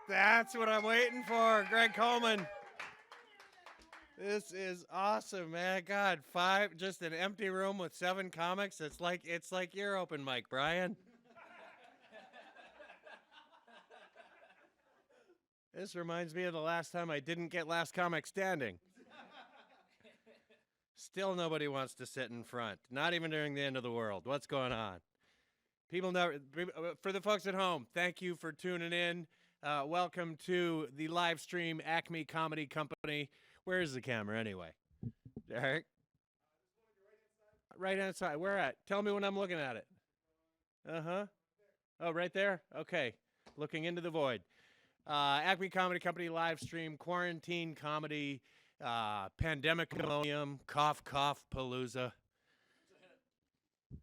That's what I'm waiting for, Greg Coleman. This is awesome, man. God, just an empty room with 7 comics. It's like your open mic, Brian. This reminds me of the last time I didn't get last comic standing. Still nobody wants to sit in front, not even during the end of the world. What's going on? People never, for the folks at home, thank you for tuning in. Welcome to the live stream Acme Comedy Company. Where is the camera anyway? Derek? Right hand side. Where at? Tell me when I'm looking at it. Uh-huh. Oh, right there? Okay. Looking into the void. Acme Comedy Company live stream, quarantine comedy, pandemic ammonium, cough, cough, palooza.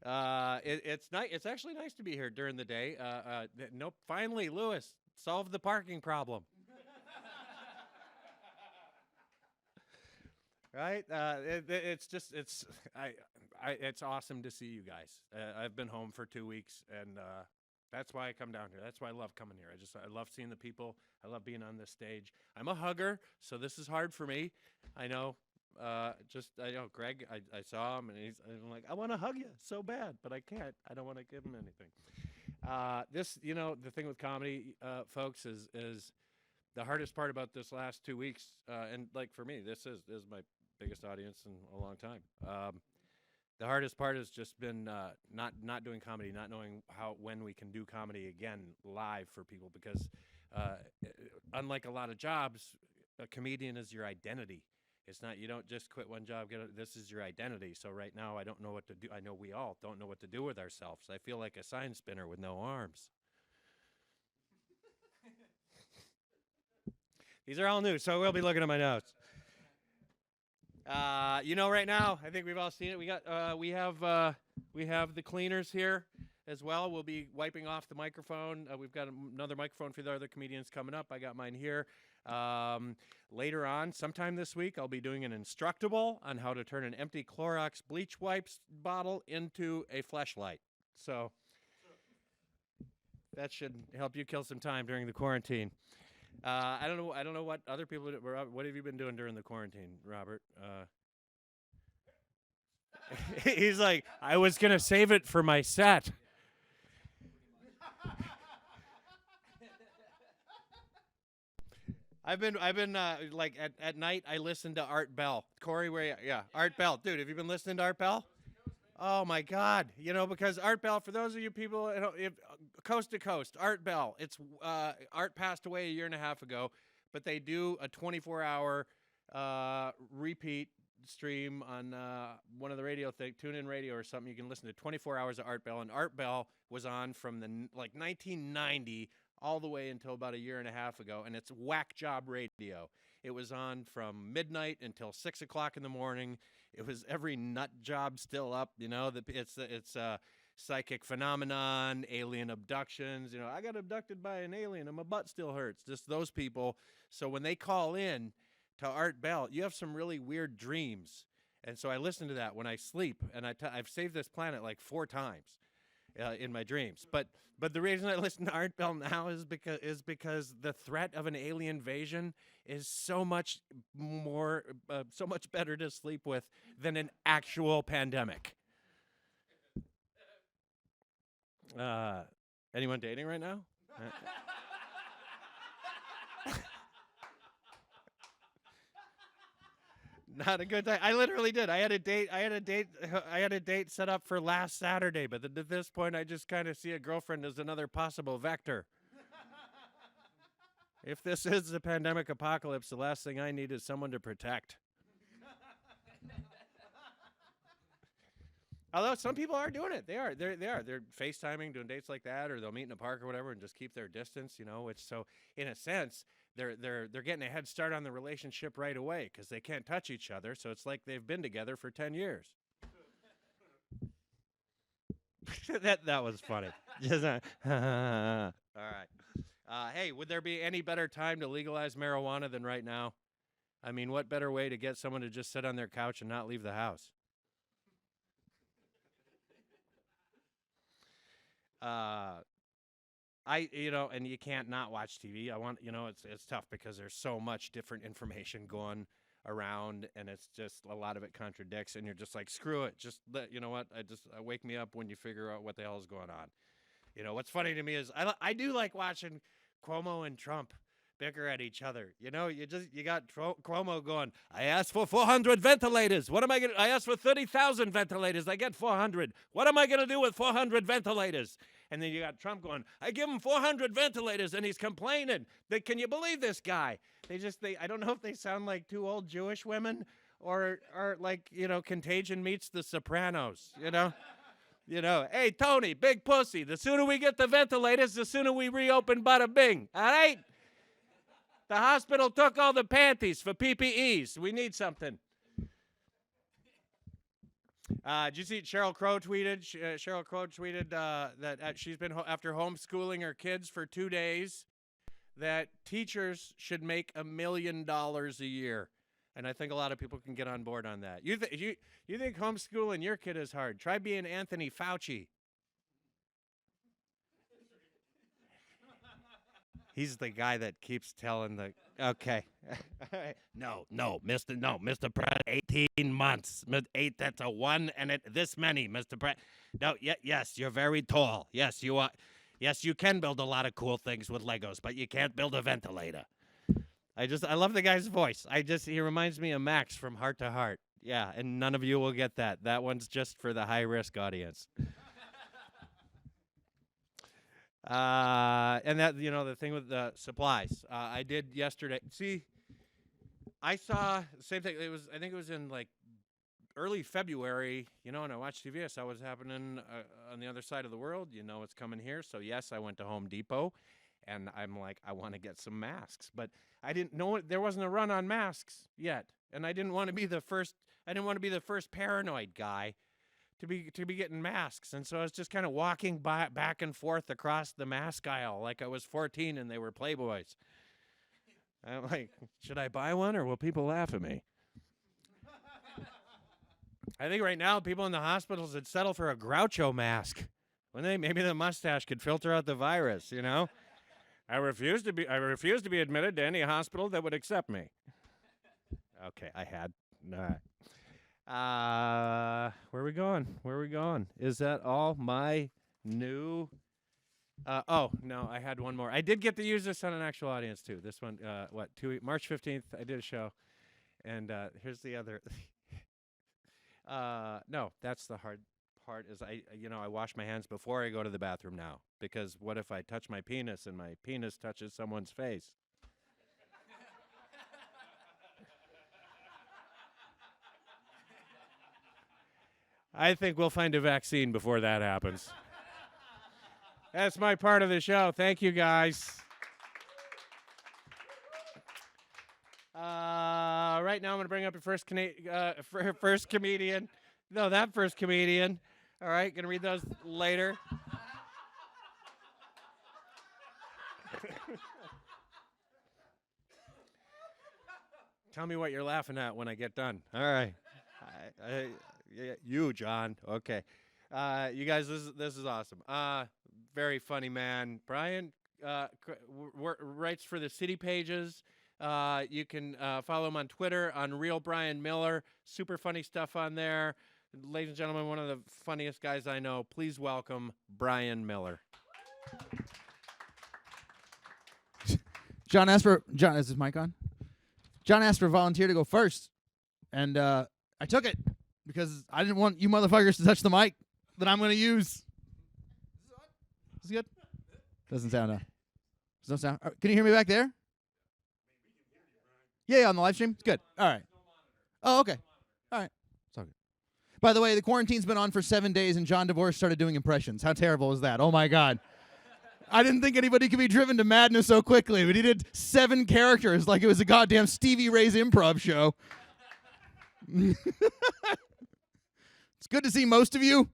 It's nice. It's actually nice to be here during the day. Nope. Finally, Lewis solved the parking problem. Right? It's awesome to see you guys. I've been home for 2 weeks, and that's why I come down here. That's why I love coming here. I love seeing the people. I love being on this stage. I'm a hugger, so this is hard for me. I know. I know Greg. I saw him, and I'm like, I want to hug you so bad, but I can't. I don't want to give him anything. The thing with comedy, folks, is the hardest part about this last 2 weeks, and like for me, this is my biggest audience in a long time. The hardest part has just been not doing comedy, not knowing when we can do comedy again live for people, because unlike a lot of jobs, a comedian is your identity. It's not, you don't just quit one job, this is your identity. So right now I don't know what to do. I know we all don't know what to do with ourselves. I feel like a sign spinner with no arms. These are all new, so we'll be looking at my notes. Right now, I think we've all seen it. We have the cleaners here as well. We'll be wiping off the microphone. We've got another microphone for the other comedians coming up. I got mine here. Later on, sometime this week, I'll be doing an Instructable on how to turn an empty Clorox bleach wipes bottle into a fleshlight. So that should help you kill some time during the quarantine. I don't know what other people do. What have you been doing during the quarantine, Robert? He's like, I was gonna save it for my set. I've been like at night I listen to Art Bell. Corey, Art Bell. Dude, have you been listening to Art Bell? Oh my God! Because Art Bell, for those of you people, coast to coast, Art Bell. It's Art passed away a year and a half ago, but they do a 24-hour repeat stream on one of the radio things, TuneIn Radio or something. You can listen to 24 hours of Art Bell, and Art Bell was on from 1990 all the way until about a year and a half ago, and it's whack job radio. It was on from midnight until 6 o'clock in the morning. It was every nut job still up, it's psychic phenomenon, alien abductions. I got abducted by an alien and my butt still hurts. Just those people. So when they call in to Art Bell, you have some really weird dreams. And so I listen to that when I sleep, and I've saved this planet like 4 times. In my dreams, but the reason I listen to Art Bell now is because the threat of an alien invasion is so much better to sleep with than an actual pandemic. Anyone dating right now? Not a good time. I literally did. I had a date set up for last Saturday, but at this point, I just kind of see a girlfriend as another possible vector. If this is the pandemic apocalypse, the last thing I need is someone to protect. Although some people are doing it. They are. They're FaceTiming, doing dates like that, or they'll meet in a park or whatever and just keep their distance, which, so in a sense, they're getting a head start on the relationship right away because they can't touch each other. So it's like they've been together for 10 years. that was funny. All right. Hey, would there be any better time to legalize marijuana than right now? I mean, what better way to get someone to just sit on their couch and not leave the house? and you can't not watch TV. It's tough because there's so much different information going around, and it's just a lot of it contradicts, and you're just like, screw it. Just wake me up when you figure out what the hell is going on. What's funny to me is I do like watching Cuomo and Trump bicker at each other. You got Cuomo going, I asked for 400 ventilators. What am I going to, I asked for 30,000 ventilators. I get 400. What am I going to do with 400 ventilators? And then you got Trump going, I give him 400 ventilators, and he's complaining. Can you believe this guy? I don't know if they sound like two old Jewish women or like, Contagion meets The Sopranos, Hey, Tony, big pussy. The sooner we get the ventilators, the sooner we reopen Bada Bing. All right? The hospital took all the panties for PPEs. We need something. Did you see Sheryl Crow tweeted? Sheryl Crow tweeted that she's been after homeschooling her kids for 2 days, that teachers should make $1 million a year. And I think a lot of people can get on board on that. You think homeschooling your kid is hard? Try being Anthony Fauci. He's the guy that keeps telling the, okay. No, Mr. Pratt, 18 months. 8, that's a 1, and this many, Mr. Pratt. No, yes, you're very tall. Yes, you are. Yes, you can build a lot of cool things with Legos, but you can't build a ventilator. I love the guy's voice. He reminds me of Max from Heart to Heart. Yeah, and none of you will get that. That one's just for the high-risk audience. And that, the thing with the supplies. I did yesterday. See, I saw the same thing. I think it was in like early February, and I watched TV. I saw what's happening on the other side of the world. It's coming here. So yes, I went to Home Depot, and I'm like, I want to get some masks, but I didn't know there wasn't a run on masks yet, and I didn't want to be the first. I didn't want to be the first paranoid guy to be getting masks, and so I was just kind of walking back and forth across the mask aisle like I was 14 and they were Playboys. I'm like, should I buy one or will people laugh at me? I think right now people in the hospitals would settle for a Groucho mask. Maybe the mustache could filter out the virus. I refuse to be admitted to any hospital that would accept me. Okay, I had. All right. Where are we going? Is that all my new? Oh no, I had one more. I did get to use this on an actual audience too. This one, March 15th, I did a show, and here's the other. No, that's the hard part. Is I wash my hands before I go to the bathroom now, because what if I touch my penis and my penis touches someone's face? I think we'll find a vaccine before that happens. That's my part of the show. Thank you, guys. Right now, I'm going to bring up your first comedian. No, that first comedian. All right, going to read those later. Tell me what you're laughing at when I get done. All right. Yeah, you, John. Okay. You guys, this is awesome. Very funny man. Brian writes for the City Pages. You can follow him on Twitter, on Real Brian Miller. Super funny stuff on there. Ladies and gentlemen, one of the funniest guys I know. Please welcome Brian Miller. John, is this mic on? John asked for a volunteer to go first, and I took it because I didn't want you motherfuckers to touch the mic that I'm going to use. Is it good? Doesn't sound. There's no sound. Can you hear me back there? Yeah, on the live stream? It's good. All right. Oh, okay. All right. It's all good. By the way, the quarantine's been on for 7 days, and John DeVore started doing impressions. How terrible is that? Oh, my God. I didn't think anybody could be driven to madness so quickly, but he did 7 characters like it was a goddamn Stevie Ray's improv show. It's good to see most of you.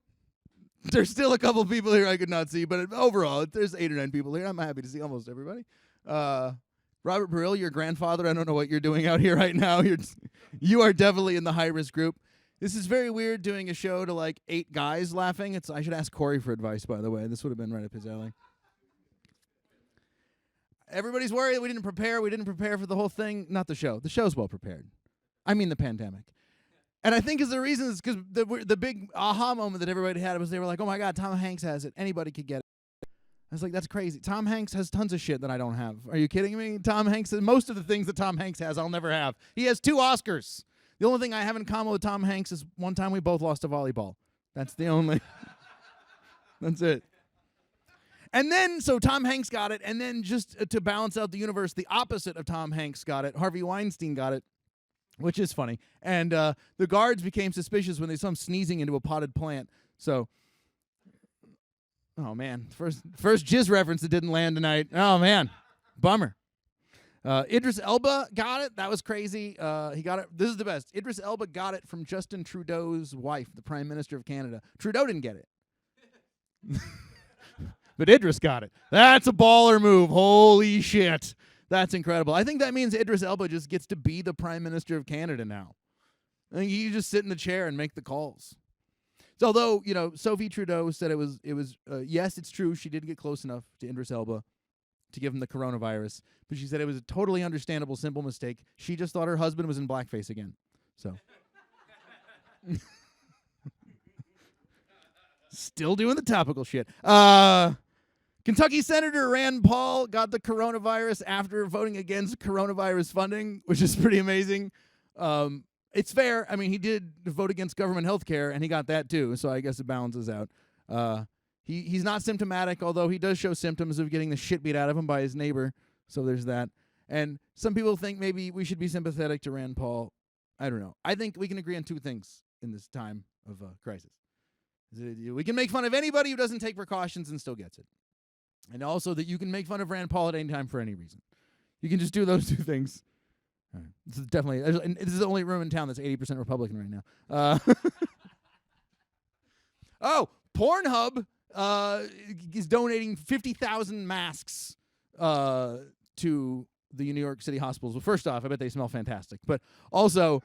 There's still a couple people here I could not see, but overall, there's 8 or 9 people here. I'm happy to see almost everybody. Robert Brill, your grandfather, I don't know what you're doing out here right now. You are definitely in the high-risk group. This is very weird doing a show to like 8 guys laughing. I should ask Corey for advice, by the way. This would have been right up his alley. Everybody's worried we didn't prepare. We didn't prepare for the whole thing. Not the show. The show's well prepared. I mean the pandemic. And I think the reason is because the big aha moment that everybody had was they were like, oh, my God, Tom Hanks has it. Anybody could get it. I was like, that's crazy. Tom Hanks has tons of shit that I don't have. Are you kidding me? Tom Hanks, most of the things that Tom Hanks has, I'll never have. He has 2 Oscars. The only thing I have in common with Tom Hanks is one time we both lost to volleyball. That's the only. That's it. And then, so Tom Hanks got it, and then just to balance out the universe, the opposite of Tom Hanks got it. Harvey Weinstein got it, which is funny. And the guards became suspicious when they saw him sneezing into a potted plant. So, oh, man. First jizz reference that didn't land tonight. Oh, man. Bummer. Idris Elba got it. That was crazy. He got it. This is the best. Idris Elba got it from Justin Trudeau's wife, the Prime Minister of Canada. Trudeau didn't get it. But Idris got it. That's a baller move. Holy shit. That's incredible. I think that means Idris Elba just gets to be the Prime Minister of Canada now. I think you just sit in the chair and make the calls. So although, Sophie Trudeau said it was yes, it's true, she did get close enough to Idris Elba to give him the coronavirus, but she said it was a totally understandable, simple mistake. She just thought her husband was in blackface again. So still doing the topical shit. Kentucky Senator Rand Paul got the coronavirus after voting against coronavirus funding, which is pretty amazing. It's fair. I mean, he did vote against government health care, and he got that too, so I guess it balances out. He's not symptomatic, although he does show symptoms of getting the shit beat out of him by his neighbor, so there's that. And some people think maybe we should be sympathetic to Rand Paul. I don't know. I think we can agree on 2 things in this time of crisis. We can make fun of anybody who doesn't take precautions and still gets it. And also that you can make fun of Rand Paul at any time for any reason. You can just do those 2 things. All right. This is definitely, and this is the only room in town that's 80% Republican right now. Oh, Pornhub is donating 50,000 masks to the New York City hospitals. Well, first off, I bet they smell fantastic. But also,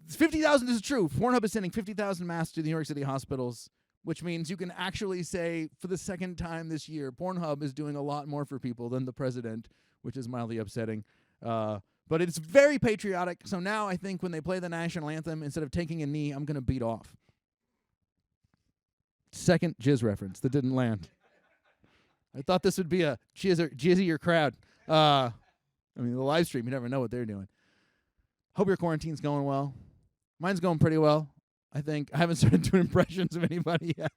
50,000 is true. Pornhub is sending 50,000 masks to the New York City hospitals, which means you can actually say for the second time this year, Pornhub is doing a lot more for people than the president, which is mildly upsetting. But it's very patriotic. So now I think when they play the national anthem, instead of taking a knee, I'm going to beat off. Second jizz reference that didn't land. I thought this would be a jizzier crowd. I mean, the live stream, you never know what they're doing. Hope your quarantine's going well. Mine's going pretty well, I think. I haven't started doing impressions of anybody yet.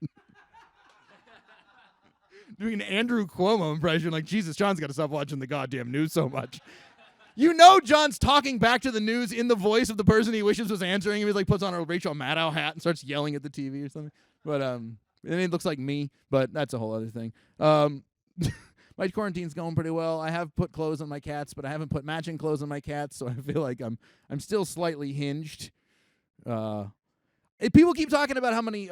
Doing an Andrew Cuomo impression, like, Jesus, John's got to stop watching the goddamn news so much. John's talking back to the news in the voice of the person he wishes was answering. He puts on a Rachel Maddow hat and starts yelling at the TV or something. But and it looks like me, but that's a whole other thing. My quarantine's going pretty well. I have put clothes on my cats, but I haven't put matching clothes on my cats, so I feel like I'm still slightly hinged. People keep talking about how many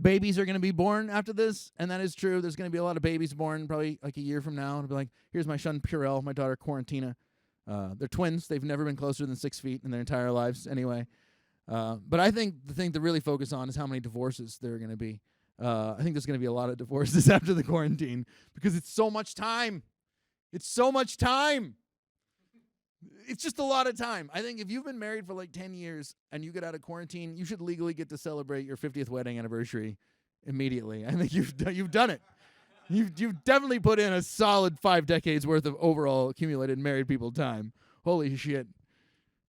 babies are going to be born after this, and that is true. There's going to be a lot of babies born probably like a year from now. It'll be like, here's my son Purell, my daughter Quarantina. They're twins. They've never been closer than 6 feet in their entire lives anyway. But I think the thing to really focus on is how many divorces there are going to be. I think there's going to be a lot of divorces after the quarantine because it's so much time. It's so much time. It's just a lot of time. I think if you've been married for like 10 years and you get out of quarantine, you should legally get to celebrate your 50th wedding anniversary immediately. I think you've done it. You've definitely put in a solid 5 decades worth of overall accumulated married people time. Holy shit.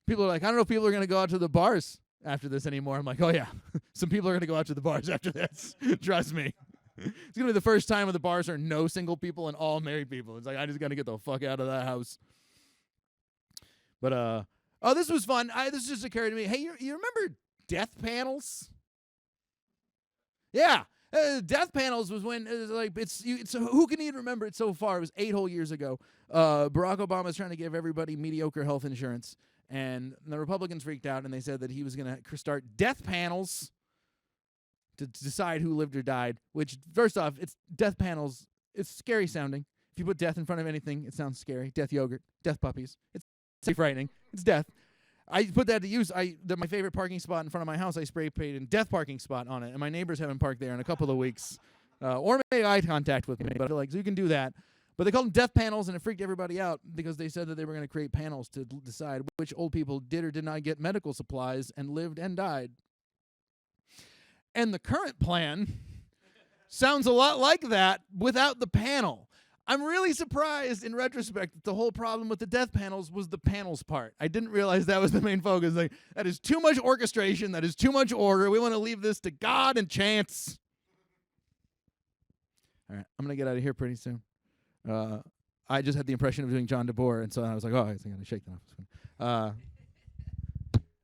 People are like, I don't know if people are going to go out to the bars after this anymore. I'm like, oh yeah, some people are going to go out to the bars after this. Trust me. It's going to be the first time where the bars are no single people and all married people. It's like, I just got to get the fuck out of that house. But, this was fun. This just occurred to me. Hey, you remember death panels? Yeah. Death panels was when, it's who can even remember it so far? It was 8 whole years ago. Barack Obama was trying to give everybody mediocre health insurance. And the Republicans freaked out, and they said that he was going to start death panels to decide who lived or died, which, first off, it's death panels. It's scary sounding. If you put death in front of anything, it sounds scary. Death yogurt, death puppies. It's frightening. It's death. I put that to use. My favorite parking spot in front of my house, I spray painted death parking spot on it, and my neighbors haven't parked there in a couple of weeks. Or made eye contact with me, but I feel like so you can do that. But they called them death panels, and it freaked everybody out because they said that they were going to create panels to decide which old people did or did not get medical supplies and lived and died. And the current plan sounds a lot like that without the panel. I'm really surprised in retrospect that the whole problem with the death panels was the panels part. I didn't realize that was the main focus. Like, that is too much orchestration. That is too much order. We want to leave this to God and chance. All right, I'm going to get out of here pretty soon. I just had the impression of doing John DeBoer, and so I was like, oh, I think I'm going to shake that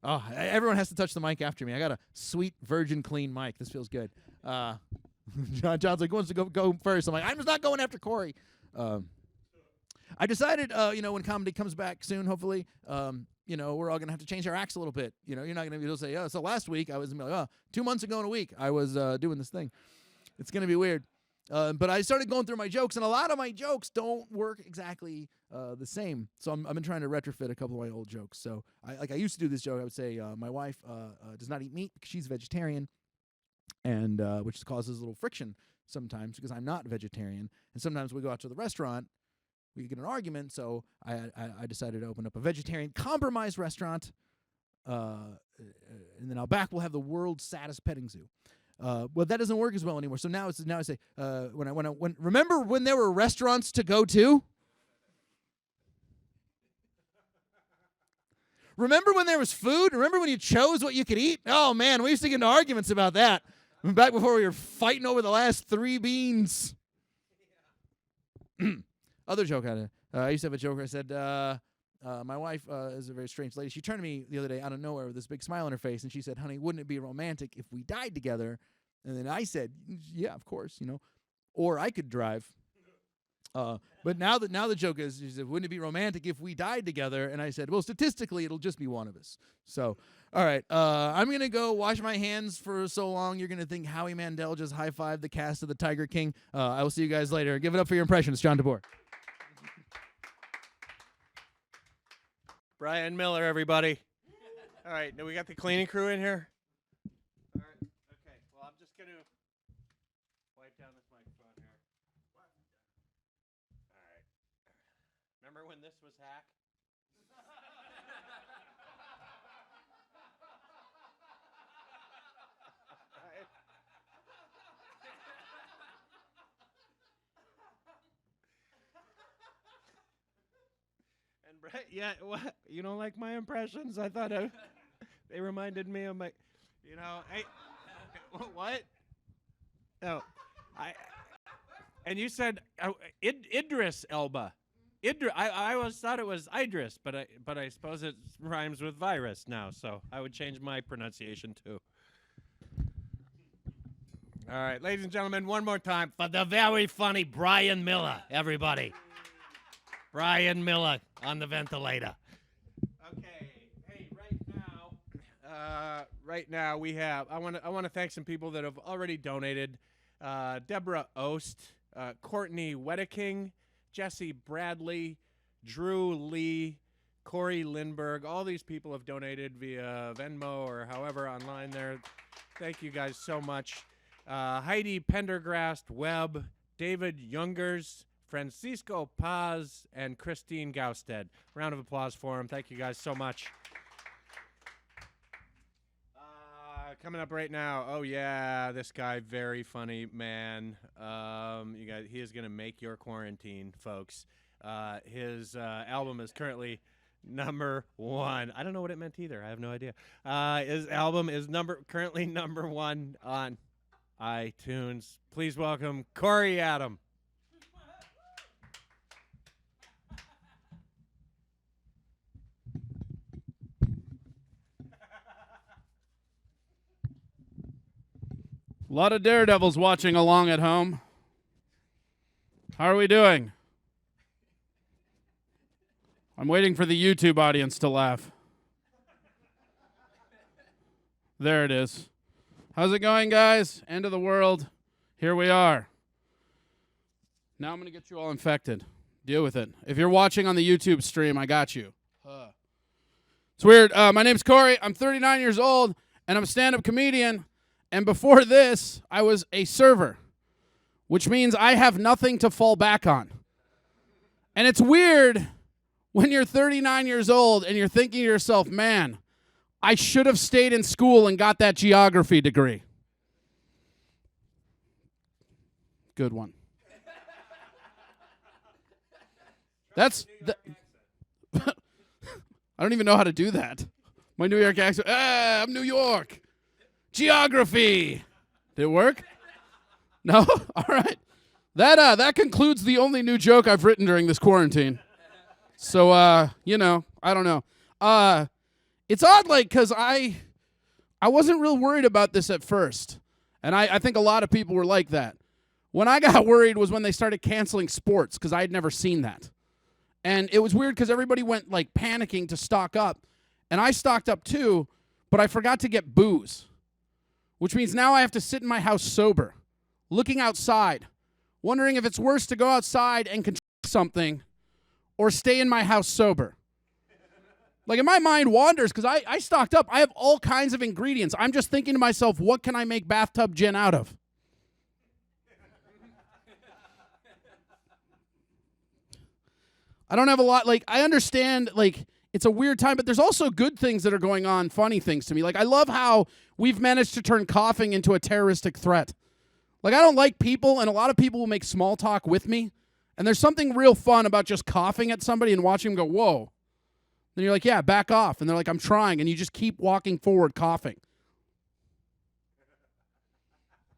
off. Everyone has to touch the mic after me. I got a sweet, virgin, clean mic. This feels good. John's like, who wants to go first? I'm like, I'm just not going after Corey. I decided, when comedy comes back soon, hopefully, we're all going to have to change our acts a little bit. You're not going to be able to say, so last week I was like, 2 months ago in a week I was doing this thing. It's going to be weird. But I started going through my jokes, and a lot of my jokes don't work exactly the same. So I've been trying to retrofit a couple of my old jokes. So I used to do this joke. I would say my wife does not eat meat because she's vegetarian, and which causes a little friction sometimes because I'm not vegetarian. And sometimes we go out to the restaurant, we get an argument. So I decided to open up a vegetarian compromise restaurant, and then out back we'll have the world's saddest petting zoo. Well, that doesn't work as well anymore. So now I say, remember when there were restaurants to go to? Remember when there was food? Remember when you chose what you could eat? Oh man, we used to get into arguments about that. Back before we were fighting over the last 3 beans. Other joke I used to have a joke where I said, my wife is a very strange lady. She turned to me the other day out of nowhere with this big smile on her face, and she said, honey, wouldn't it be romantic if we died together? And then I said, yeah, of course, or I could drive. But now the joke is, she said, wouldn't it be romantic if we died together? And I said, well, statistically, it'll just be one of us. So, all right, I'm going to go wash my hands for so long. You're going to think Howie Mandel just high-fived the cast of The Tiger King. I will see you guys later. Give it up for your impressions, John DeBoer. Brian Miller, everybody. All right, now we got the cleaning crew in here. All right, okay. Well, I'm just going to wipe down this microphone here. All right. Remember when this was hack? Yeah, what? You don't like my impressions? I thought they reminded me of my, hey, what? No, and you said Idris Elba. I always thought it was Idris, but I suppose it rhymes with virus now, so I would change my pronunciation too. All right, ladies and gentlemen, one more time for the very funny Brian Miller, everybody. Brian Miller on the ventilator. Okay. Hey, right now we have. I want to thank some people that have already donated. Deborah Ost, Courtney Wedeking, Jesse Bradley, Drew Lee, Corey Lindberg. All these people have donated via Venmo or however online there. Thank you guys so much. Heidi Pendergrast Webb, David Youngers, Francisco Paz, and Christine Gausted. Round of applause for them. Thank you guys so much. Coming up right now, oh yeah, this guy, very funny man. You guys, he is going to make your quarantine, folks. His album is currently number 1. I don't know what it meant either. I have no idea. His album is currently number 1 on iTunes. Please welcome Corey Adam. A lot of daredevils watching along at home. How are we doing? I'm waiting for the YouTube audience to laugh. There it is. How's it going, guys? End of the world. Here we are. Now I'm going to get you all infected. Deal with it. If you're watching on the YouTube stream, I got you. It's weird. My name's Corey. I'm 39 years old, and I'm a stand-up comedian. And before this, I was a server, which means I have nothing to fall back on. And it's weird when you're 39 years old and you're thinking to yourself, man, I should have stayed in school and got that geography degree. Good one. I don't even know how to do that. My New York accent. I'm New York. Geography. Did it work? No? All right. That concludes the only new joke I've written during this quarantine. So, I don't know. It's odd, because I wasn't real worried about this at first. And I think a lot of people were like that. When I got worried was when they started canceling sports, because I had never seen that. And it was weird because everybody went, panicking to stock up. And I stocked up too, but I forgot to get booze. Which means now I have to sit in my house sober, looking outside, wondering if it's worse to go outside and contract something or stay in my house sober. And my mind wanders because I stocked up. I have all kinds of ingredients. I'm just thinking to myself, what can I make bathtub gin out of? I don't have a lot. I understand, it's a weird time, but there's also good things that are going on, funny things to me. I love how we've managed to turn coughing into a terroristic threat. I don't like people, and a lot of people will make small talk with me, and there's something real fun about just coughing at somebody and watching them go, whoa. Then you're like, yeah, back off. And they're like, I'm trying, and you just keep walking forward coughing.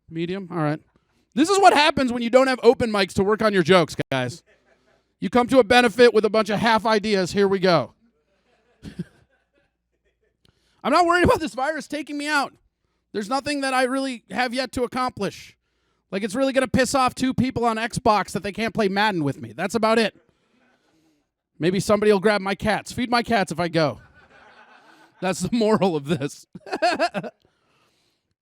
Medium? All right. This is what happens when you don't have open mics to work on your jokes, guys. You come to a benefit with a bunch of half ideas. Here we go. I'm not worried about this virus taking me out. There's nothing that I really have yet to accomplish. It's really going to piss off 2 people on Xbox that they can't play Madden with me. That's about it. Maybe somebody will grab my cats. Feed my cats if I go. That's the moral of this.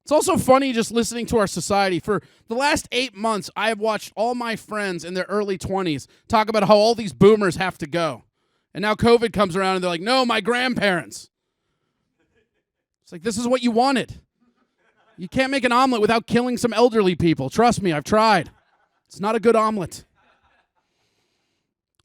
It's also funny just listening to our society. For the last 8 months, I have watched all my friends in their early 20s talk about how all these boomers have to go. And now COVID comes around and they're like, no, my grandparents. It's this is what you wanted. You can't make an omelet without killing some elderly people. Trust me, I've tried. It's not a good omelet.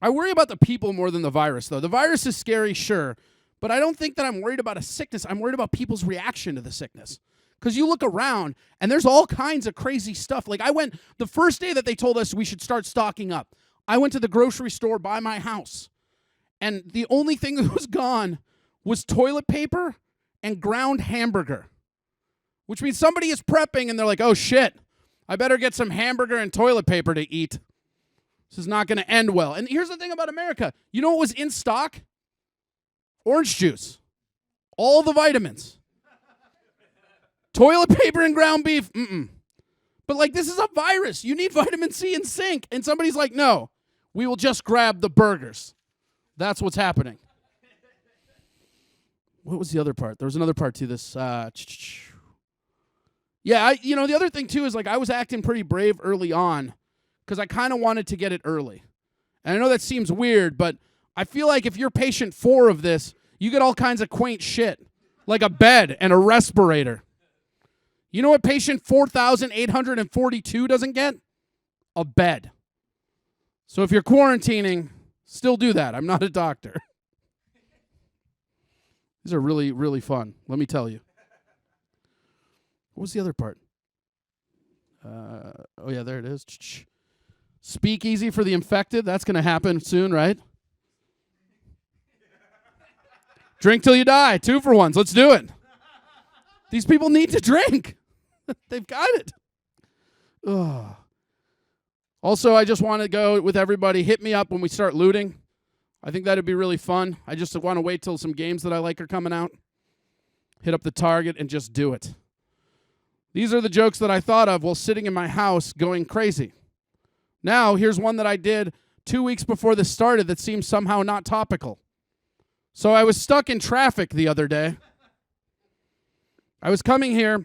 I worry about the people more than the virus, though. The virus is scary, sure, but I don't think that I'm worried about a sickness. I'm worried about people's reaction to the sickness. Because you look around, and there's all kinds of crazy stuff. The first day that they told us we should start stocking up, I went to the grocery store by my house, and the only thing that was gone was toilet paper and ground hamburger, which means somebody is prepping, and they're like, oh, shit, I better get some hamburger and toilet paper to eat. This is not going to end well. And here's the thing about America. You know what was in stock? Orange juice. All the vitamins. Toilet paper and ground beef, But this is a virus. You need vitamin C and zinc. And somebody's like, no, we will just grab the burgers. That's what's happening. What was the other part? There was another part to this. The other thing too is I was acting pretty brave early on because I kind of wanted to get it early. And I know that seems weird, but I feel like if you're patient 4 of this, you get all kinds of quaint shit, like a bed and a respirator. You know what patient 4,842 doesn't get? A bed. So if you're quarantining, still do that. I'm not a doctor. These are really, really fun, let me tell you. What was the other part? There it is. Speakeasy for the infected. That's going to happen soon, right? Drink till you die. 2 for 1s. Let's do it. These people need to drink. They've got it. Ugh. Also, I just want to go with everybody. Hit me up when we start looting. I think that'd be really fun. I just want to wait till some games that I like are coming out. Hit up the Target and just do it. These are the jokes that I thought of while sitting in my house going crazy. Now, here's one that I did 2 weeks before this started that seems somehow not topical. So I was stuck in traffic the other day. I was coming here,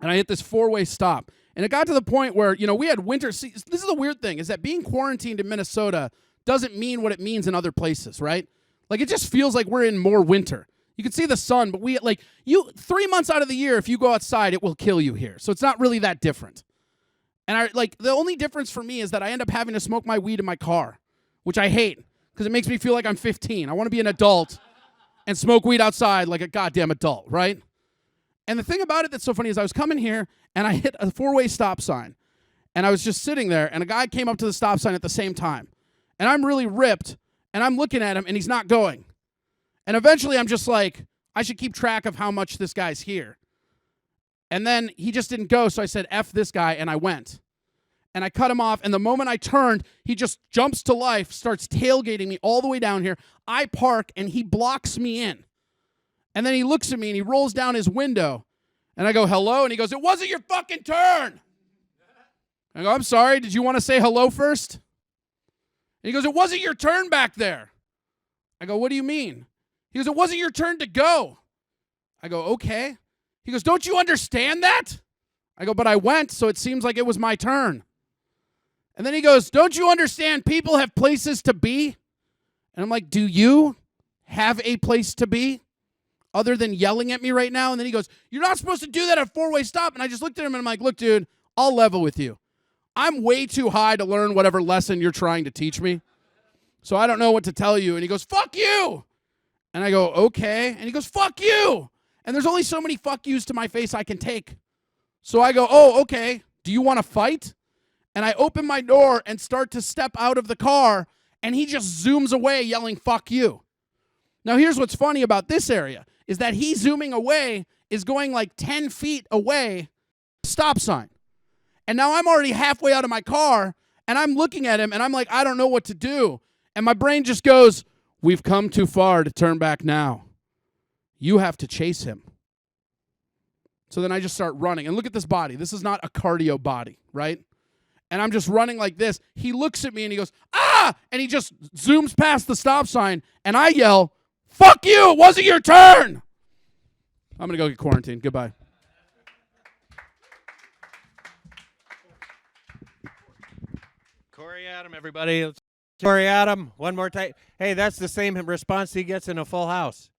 and I hit this 4-way stop. And it got to the point where, we had winter. See, this is the weird thing, is that being quarantined in Minnesota doesn't mean what it means in other places, right? It just feels like we're in more winter. You can see the sun, but 3 months out of the year, if you go outside, it will kill you here. So it's not really that different. And the only difference for me is that I end up having to smoke my weed in my car, which I hate because it makes me feel like I'm 15. I want to be an adult and smoke weed outside like a goddamn adult, right? And the thing about it that's so funny is I was coming here and I hit a 4-way stop sign. And I was just sitting there and a guy came up to the stop sign at the same time. And I'm really ripped and I'm looking at him and he's not going. And eventually I'm just like, I should keep track of how much this guy's here. And then he just didn't go, so I said, F this guy, and I went. And I cut him off, and the moment I turned, he just jumps to life, starts tailgating me all the way down here. I park, and he blocks me in. And then he looks at me, and he rolls down his window. And I go, hello? And he goes, it wasn't your fucking turn. I go, I'm sorry, did you want to say hello first? And he goes, it wasn't your turn back there. I go, what do you mean? He goes, it wasn't your turn to go. I go, okay. He goes, don't you understand that? I go, but I went, so it seems like it was my turn. And then he goes, don't you understand people have places to be? And I'm like, do you have a place to be other than yelling at me right now? And then he goes, you're not supposed to do that at a 4-way stop. And I just looked at him and I'm like, look, dude, I'll level with you. I'm way too high to learn whatever lesson you're trying to teach me. So I don't know what to tell you. And he goes, fuck you. And I go, okay. And he goes, fuck you. And there's only so many fuck yous to my face I can take. So I go, oh, okay. Do you want to fight? And I open my door and start to step out of the car, and he just zooms away yelling, fuck you. Now, here's what's funny about this area, is that he zooming away is going like 10 feet away, stop sign. And now I'm already halfway out of my car, and I'm looking at him, and I'm like, I don't know what to do. And my brain just goes, we've come too far to turn back now. You have to chase him. So then I just start running. And look at this body. This is not a cardio body, right? And I'm just running like this. He looks at me and he goes, ah! And he just zooms past the stop sign. And I yell, fuck you! It wasn't your turn! I'm going to go get quarantined. Goodbye. Corey Adam, everybody. Corey Adam, one more time. Hey, that's the same response he gets in a Full House.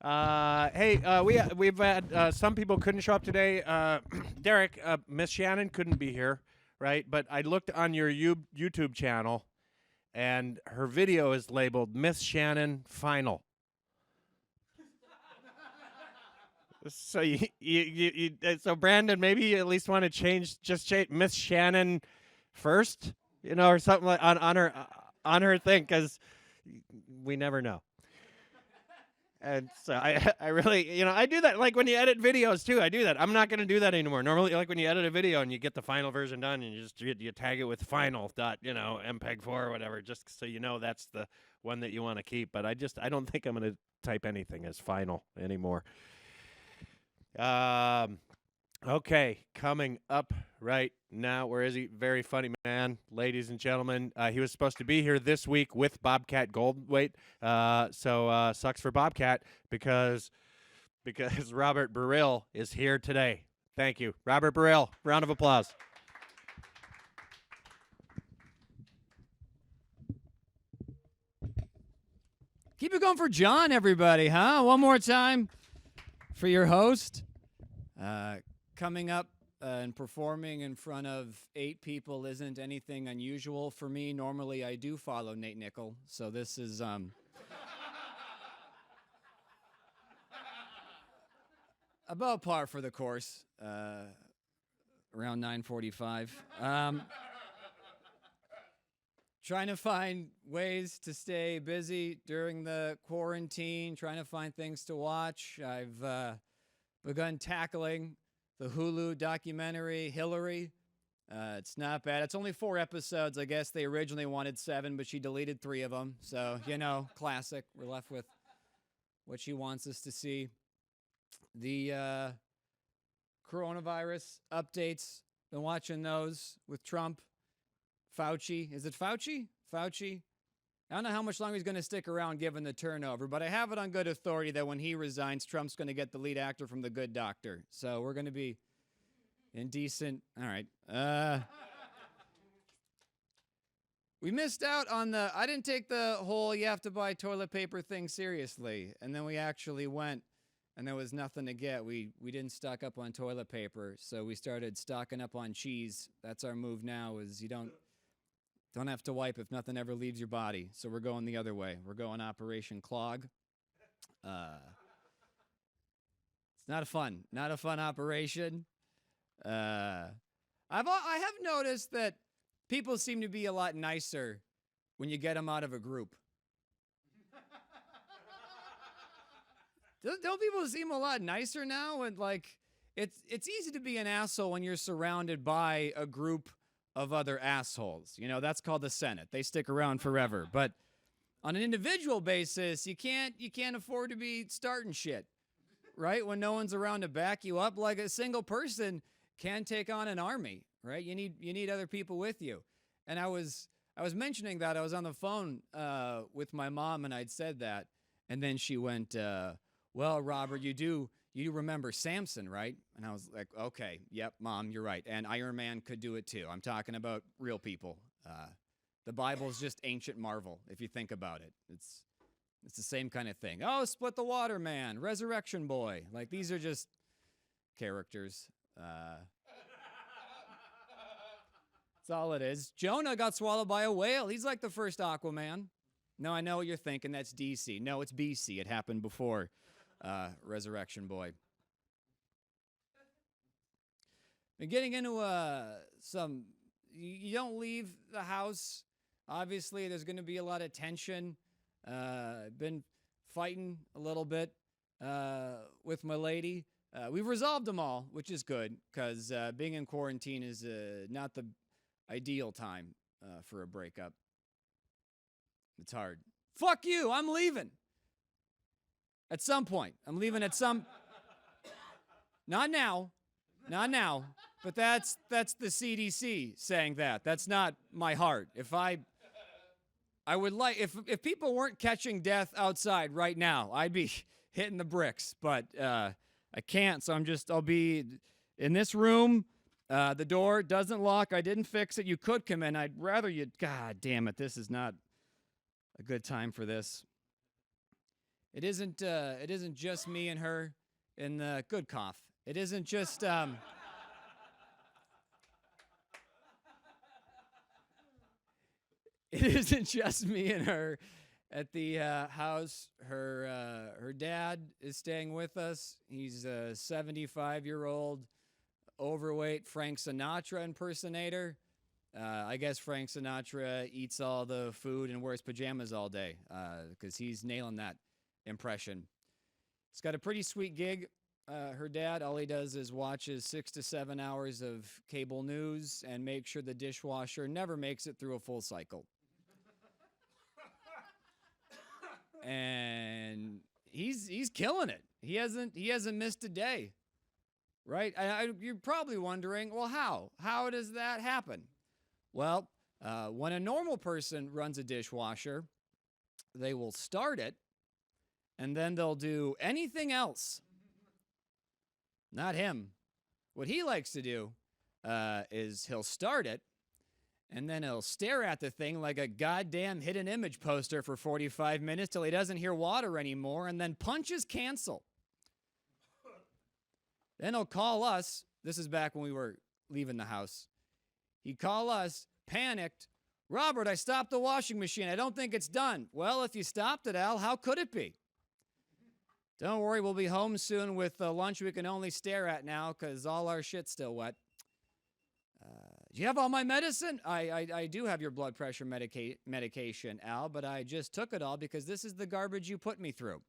We've had some people couldn't show up today. Derek, Miss Shannon couldn't be here, right? But I looked on your YouTube channel, and her video is labeled Miss Shannon Final. So so Brandon, maybe you at least want to change Miss Shannon first, or something like on her thing, because we never know. And so I really, I do that. Like when you edit videos too, I do that. I'm not going to do that anymore. Normally, like when you edit a video and you get the final version done and you tag it with final dot, MPEG-4 or whatever, just so you know that's the one that you want to keep. But I don't think I'm going to type anything as final anymore. Okay, coming up right now, where is he? Very funny man, ladies and gentlemen. He was supposed to be here this week with Bobcat Goldthwait. So sucks for Bobcat because Robert Burrill is here today. Thank you, Robert Burrill. Round of applause. Keep it going for John, everybody, huh? One more time for your host. Coming up and performing in front of 8 people isn't anything unusual for me. Normally, I do follow Nate Nickel, so this is about par for the course. Around 9:45. Trying to find ways to stay busy during the quarantine. Trying to find things to watch. I've begun tackling the Hulu documentary, Hillary. It's not bad. It's only 4 episodes. I guess they originally wanted 7, but she deleted 3 of them. So, classic. We're left with what she wants us to see. The coronavirus updates. Been watching those with Trump. Fauci. Is it Fauci? Fauci. I don't know how much longer he's going to stick around given the turnover, but I have it on good authority that when he resigns, Trump's going to get the lead actor from The Good Doctor. So we're going to be in decent. All right. We missed out on I didn't take the whole you have to buy toilet paper thing seriously. And then we actually went and there was nothing to get. We didn't stock up on toilet paper, so we started stocking up on cheese. That's our move now, is you don't have to wipe if nothing ever leaves your body. So we're going the other way. We're going Operation Clog. It's not a fun operation. I have noticed that people seem to be a lot nicer when you get them out of a group. Don't people seem a lot nicer now? And like, it's easy to be an asshole when you're surrounded by a group of other assholes. You know, that's called the Senate. They stick around forever. But on an individual basis, you can't afford to be starting shit, right? When no one's around to back you up, like a single person can take on an army, right? You need other people with you. And I was mentioning that I was on the phone with my mom, and I'd said that, and then she went, "Well, Robert, you do remember Samson, right?" And I was like, "Okay, yep, Mom, you're right. And Iron Man could do it too. I'm talking about real people. The Bible's just ancient marvel if you think about it. It's the same kind of thing. Oh, Split the Water Man, Resurrection Boy. Like, these are just characters. That's all it is. Jonah got swallowed by a whale. He's like the first Aquaman. No, I know what you're thinking. That's DC. No, it's BC. It happened before Resurrection Boy. Been getting into some... You don't leave the house. Obviously, there's going to be a lot of tension. Been fighting a little bit with my lady. We've resolved them all, which is good, because being in quarantine is not the ideal time for a breakup. It's hard. Fuck you, I'm leaving. At some point. I'm leaving at some... Not now. Not now. But that's the CDC saying that. That's not my heart. I would like, if people weren't catching death outside right now, I'd be hitting the bricks. But I can't, so I'll be in this room. The door doesn't lock. I didn't fix it. You could come in. I'd rather you... God damn it, this is not a good time for this. It isn't just me and her in the good cough. It isn't just... It isn't just me and her at the house. Her dad is staying with us. He's a 75-year-old, overweight Frank Sinatra impersonator. I guess Frank Sinatra eats all the food and wears pajamas all day because he's nailing that impression. He's got a pretty sweet gig. Her dad, all he does is watches 6 to 7 hours of cable news and make sure the dishwasher never makes it through a full cycle. And he's killing it. He hasn't missed a day, right? You're probably wondering, well, how does that happen? Well, when a normal person runs a dishwasher, they will start it, and then they'll do anything else. Not him. What he likes to do is he'll start it, and then he'll stare at the thing like a goddamn hidden image poster for 45 minutes till he doesn't hear water anymore, and then punches cancel. Then he'll call us. This is back when we were leaving the house. He'd call us, panicked. "Robert, I stopped the washing machine. I don't think it's done." "Well, if you stopped it, Al, how could it be?" "Don't worry, we'll be home soon with lunch we can only stare at now because all our shit's still wet." "Do you have all my medicine?" I do have your blood pressure medication, Al, but I just took it all because this is the garbage you put me through.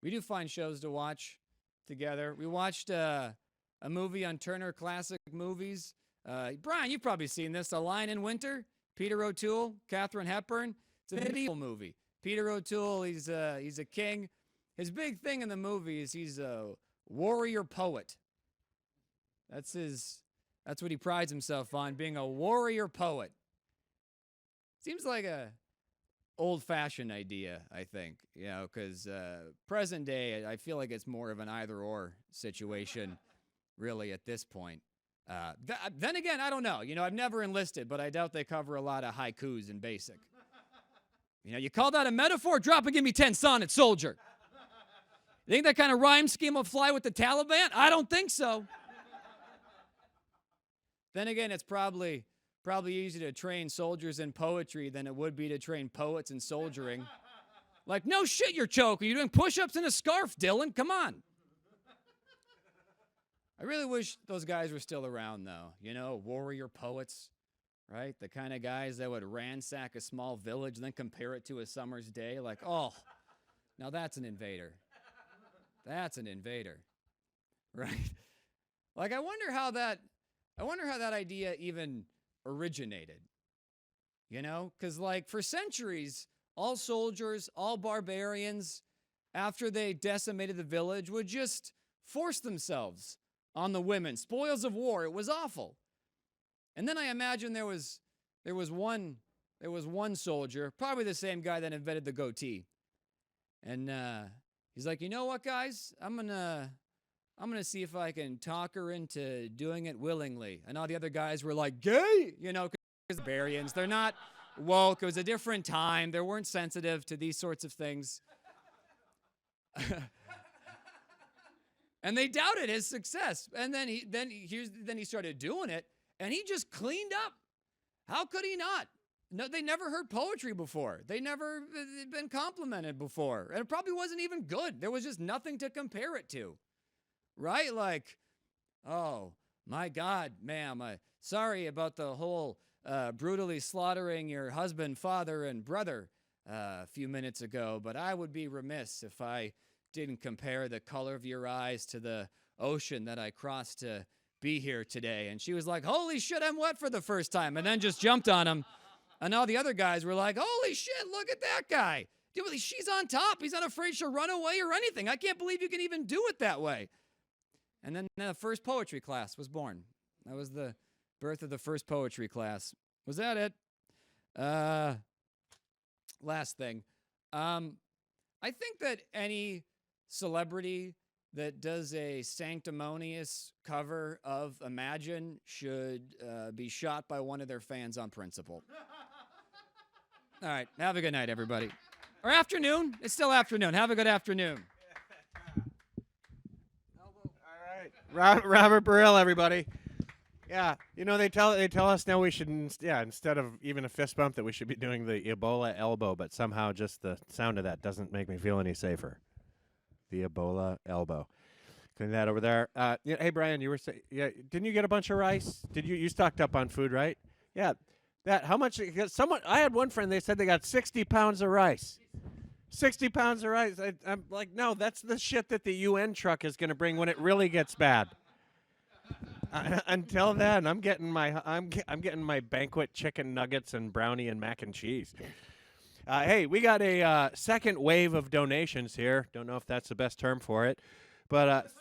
We do find shows to watch together. We watched a movie on Turner Classic Movies. Brian, you've probably seen this, A Lion in Winter. Peter O'Toole, Katharine Hepburn. It's a medieval movie. Peter O'Toole, he's a king. His big thing in the movie is he's a warrior poet. That's what he prides himself on, being a warrior poet. Seems like a old-fashioned idea, I think, because present day, I feel like it's more of an either-or situation, really, at this point. Then again, I don't know. I've never enlisted, but I doubt they cover a lot of haikus in basic. You call that a metaphor? Drop and give me 10 sonnets, soldier. You think that kind of rhyme scheme will fly with the Taliban? I don't think so. Then again, it's probably easier to train soldiers in poetry than it would be to train poets in soldiering. Like, no shit, you're choking. You're doing push-ups in a scarf, Dylan. Come on. I really wish those guys were still around, though. You know, warrior poets, right? The kind of guys that would ransack a small village and then compare it to a summer's day. Like, oh, now that's an invader. That's an invader, right? Like, I wonder how that idea even originated. You know, because like for centuries, all soldiers, all barbarians, after they decimated the village, would just force themselves on the women, spoils of war. It was awful. And then I imagine there was one soldier, probably the same guy that invented the goatee, and he's like, you know what, guys, I'm gonna see if I can talk her into doing it willingly. And all the other guys were like, gay, you know, because barbarians, they're not woke. It was a different time. They weren't sensitive to these sorts of things. And they doubted his success. And then he started doing it, and he just cleaned up. How could he not? No, they never heard poetry before. They never been complimented before. And it probably wasn't even good. There was just nothing to compare it to. Right? Like, oh, my God, ma'am, sorry about the whole brutally slaughtering your husband, father, and brother a few minutes ago, but I would be remiss if I didn't compare the color of your eyes to the ocean that I crossed to be here today. And she was like, holy shit, I'm wet for the first time, and then just jumped on him. And all the other guys were like, holy shit, look at that guy. Dude, she's on top. He's not afraid she'll run away or anything. I can't believe you can even do it that way. And then the first poetry class was born. That was the birth of the first poetry class. Was that it? Last thing. I think that any celebrity that does a sanctimonious cover of Imagine should be shot by one of their fans on principle. All right. Have a good night, everybody. Or afternoon. It's still afternoon. Have a good afternoon. Robert Burrell, everybody. Yeah, you know they tell us now we should instead of even a fist bump that we should be doing the Ebola elbow, but somehow just the sound of that doesn't make me feel any safer. The Ebola elbow. Clean that over there. Hey Brian, you were saying, didn't you get a bunch of rice? Did you stocked up on food, right? Yeah. That how much? I had one friend. They said they got 60 pounds of rice. 60 pounds of rice. I'm like, no, that's the shit that the UN truck is going to bring when it really gets bad. Until then, I'm getting my banquet chicken nuggets and brownie and mac and cheese. Hey, we got a second wave of donations here. Don't know if that's the best term for it, but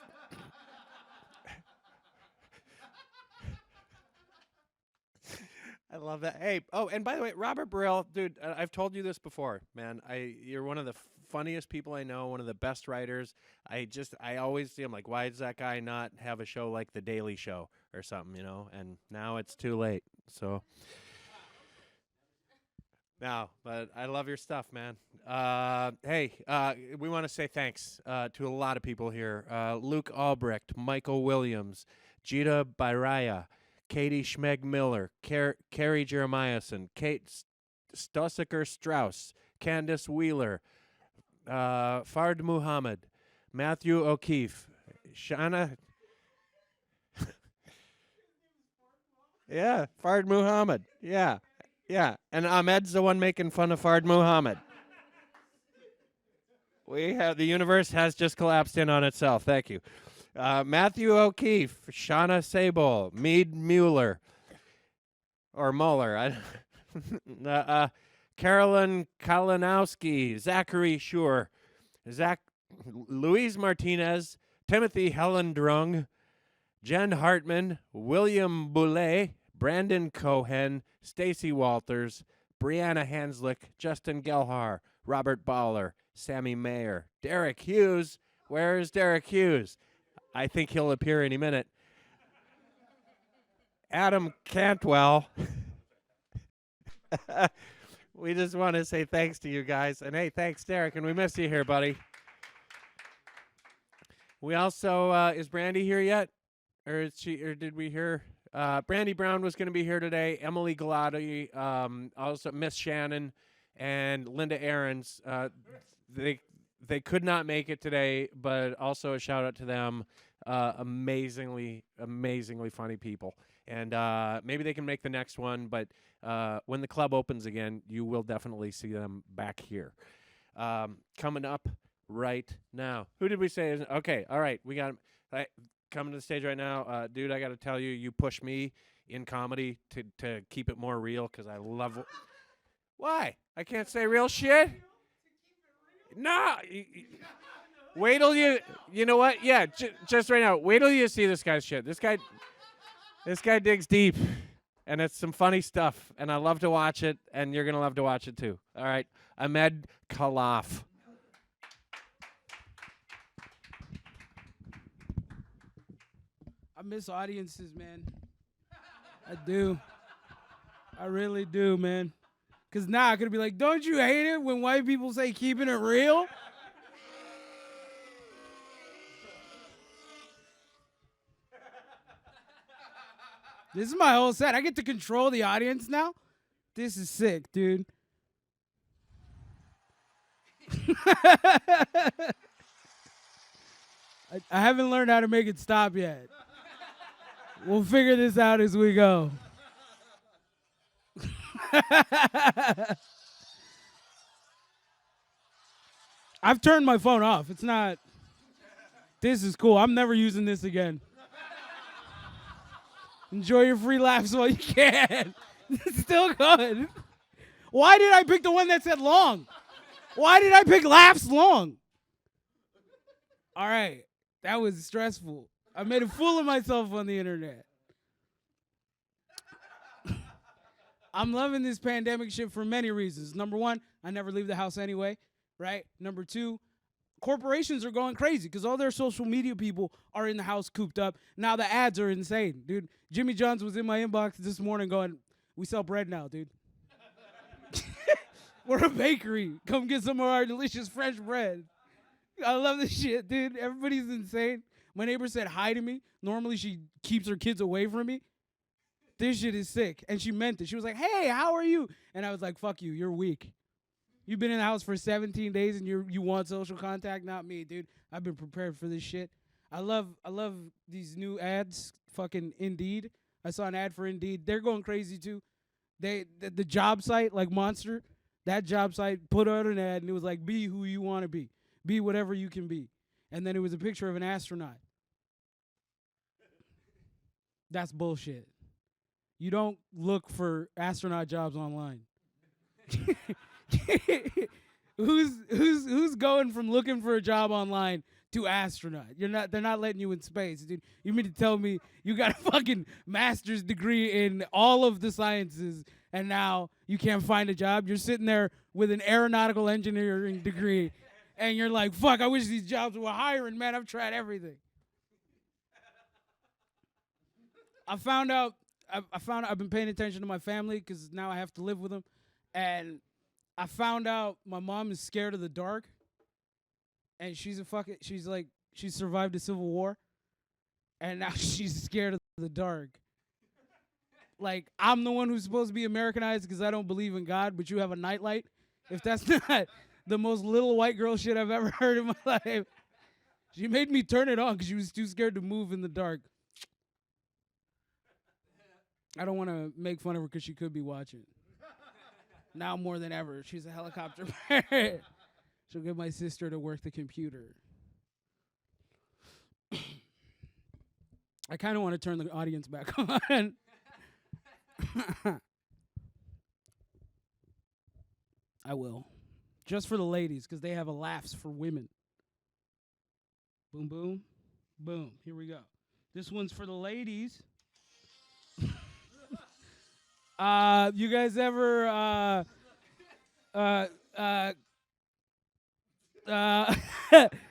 I love that. Hey, oh, and by the way, Robert Burrell, dude, I've told you this before, man. You're one of the funniest people I know, one of the best writers. I always see him like, why does that guy not have a show like The Daily Show or something, you know? And now it's too late. So, no, but I love your stuff, man. Hey, we want to say thanks to a lot of people here. Luke Albrecht, Michael Williams, Gita Bairaya, Katie Schmeg-Miller, Carrie Jeremiason, Kate Stossiker Strauss, Candace Wheeler, Fard Muhammad, Matthew O'Keefe, Shana. Yeah, Fard Muhammad. Yeah. And Ahmed's the one making fun of Fard Muhammad. The universe has just collapsed in on itself. Thank you. Matthew O'Keefe, Shauna Sable, Mead Mueller, or Mueller, Carolyn Kalinowski, Zachary Schur, Louise Martinez, Timothy Helendrung, Jen Hartman, William Boulay, Brandon Cohen, Stacy Walters, Brianna Hanslick, Justin Gelhar, Robert Baller, Sammy Mayer, Derek Hughes. Where is Derek Hughes? I think he'll appear any minute. Adam Cantwell. We just want to say thanks to you guys. And hey, thanks, Derek. And we miss you here, buddy. We also is Brandy here yet, or is she? Or did we hear? Brandy Brown was going to be here today. Emily Galati, also Miss Shannon, and Linda Aarons. They could not make it today, but also a shout out to them. Amazingly funny people, and maybe they can make the next one. But when the club opens again, you will definitely see them back here. Coming up right now. Who did we say is okay? All right, we got him coming to the stage right now. Dude, I got to tell you, you push me in comedy to keep it more real because I love. Why? I can't say real shit. No. Wait till you know what? Yeah, just right now. Wait till you see this guy's shit. This guy digs deep, and it's some funny stuff, and I love to watch it, and you're gonna love to watch it too. All right, Ahmed Khalaf. I miss audiences, man. I do. I really do, man. Because now I could be like, don't you hate it when white people say keeping it real? This is my whole set. I get to control the audience now. This is sick, dude. I haven't learned how to make it stop yet. We'll figure this out as we go. I've turned my phone off. It's not. This is cool. I'm never using this again. Enjoy your free laughs while you can. It's still good. Why did I pick the one that said long? Why did I pick laughs long? All right. That was stressful. I made a fool of myself on the internet. I'm loving this pandemic shit for many reasons. Number one, I never leave the house anyway, right? Number two, corporations are going crazy because all their social media people are in the house cooped up. Now the ads are insane, dude. Jimmy John's was in my inbox this morning going, we sell bread now, dude. We're a bakery. Come get some of our delicious French bread. I love this shit, dude. Everybody's insane. My neighbor said hi to me. Normally she keeps her kids away from me. This shit is sick. And she meant it. She was like, hey, how are you? And I was like, fuck you. You're weak. You've been in the house for 17 days and you want social contact? Not me, dude. I've been prepared for this shit. I love these new ads. Fucking Indeed. I saw an ad for Indeed. They're going crazy too. The job site, like Monster, that job site put out an ad and it was like, be who you want to be. Be whatever you can be. And then it was a picture of an astronaut. That's bullshit. You don't look for astronaut jobs online. Who's going from looking for a job online to astronaut? They're not letting you in space, dude. You mean to tell me you got a fucking master's degree in all of the sciences and now you can't find a job? You're sitting there with an aeronautical engineering degree and you're like, fuck, I wish these jobs were hiring, man. I've tried everything. I found out I've been paying attention to my family because now I have to live with them. And I found out my mom is scared of the dark. And she's survived a civil war. And now she's scared of the dark. Like, I'm the one who's supposed to be Americanized because I don't believe in God, but you have a nightlight. If that's not the most little white girl shit I've ever heard in my life. She made me turn it on because she was too scared to move in the dark. I don't want to make fun of her because she could be watching. Now more than ever, she's a helicopter parent. She'll get my sister to work the computer. I kind of want to turn the audience back on. I will. Just for the ladies, because they have a laughs for women. Boom, boom, boom. Here we go. This one's for the ladies. You guys ever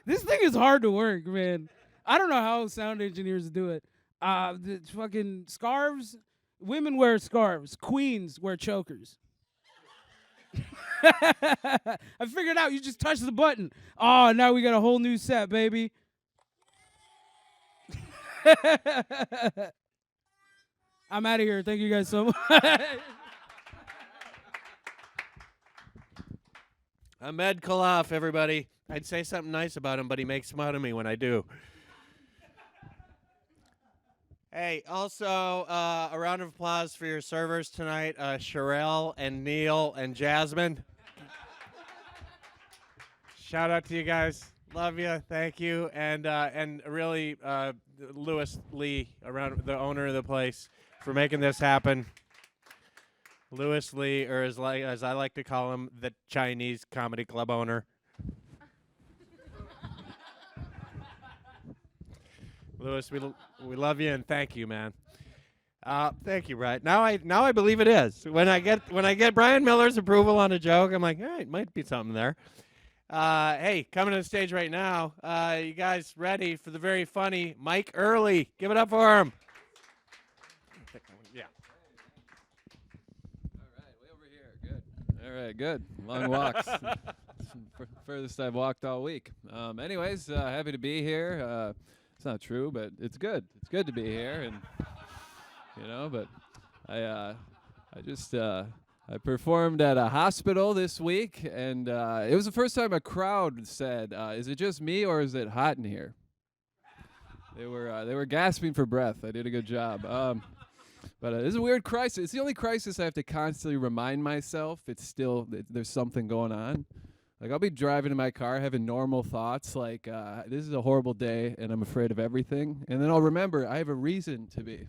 this thing is hard to work, man. I don't know how sound engineers do it. The fucking scarves. Women wear scarves. Queens wear chokers. I figured out. You just touch the button. Oh, now we got a whole new set, baby. I'm out of here. Thank you guys so much. Ahmed Khalaf, everybody. I'd say something nice about him, but he makes fun of me when I do. Hey, also, a round of applause for your servers tonight, Sherelle and Neil and Jasmine. Shout out to you guys. Love you. Thank you. And really, Lewis Lee, around the owner of the place, for making this happen. Lewis Lee, or as I like to call him, the Chinese comedy club owner. Lewis, we love you and thank you, man. Thank you, Brian. Now I believe it is. When I get Brian Miller's approval on a joke, I'm like, all right, might be something there. Hey, coming to the stage right now. You guys ready for the very funny Mike Early? Give it up for him. Yeah. All right, good. Long walks. Furthest I've walked all week. Anyways, happy to be here. It's not true, but it's good. It's good to be here, and But I performed at a hospital this week, and it was the first time a crowd said, "Is it just me, or is it hot in here?" They were gasping for breath. I did a good job. But this is a weird crisis. It's the only crisis I have to constantly remind myself there's something going on. Like, I'll be driving in my car having normal thoughts like, this is a horrible day and I'm afraid of everything. And then I'll remember I have a reason to be.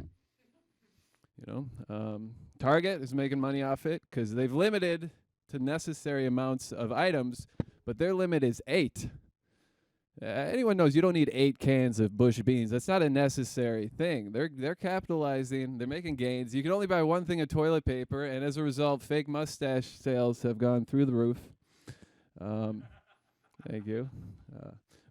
Target is making money off it because they've limited to necessary amounts of items, but their limit is 8. Anyone knows you don't need 8 cans of Bush beans. That's not a necessary thing. They're capitalizing. They're making gains. You can only buy one thing of toilet paper, and as a result, fake mustache sales have gone through the roof. Thank you.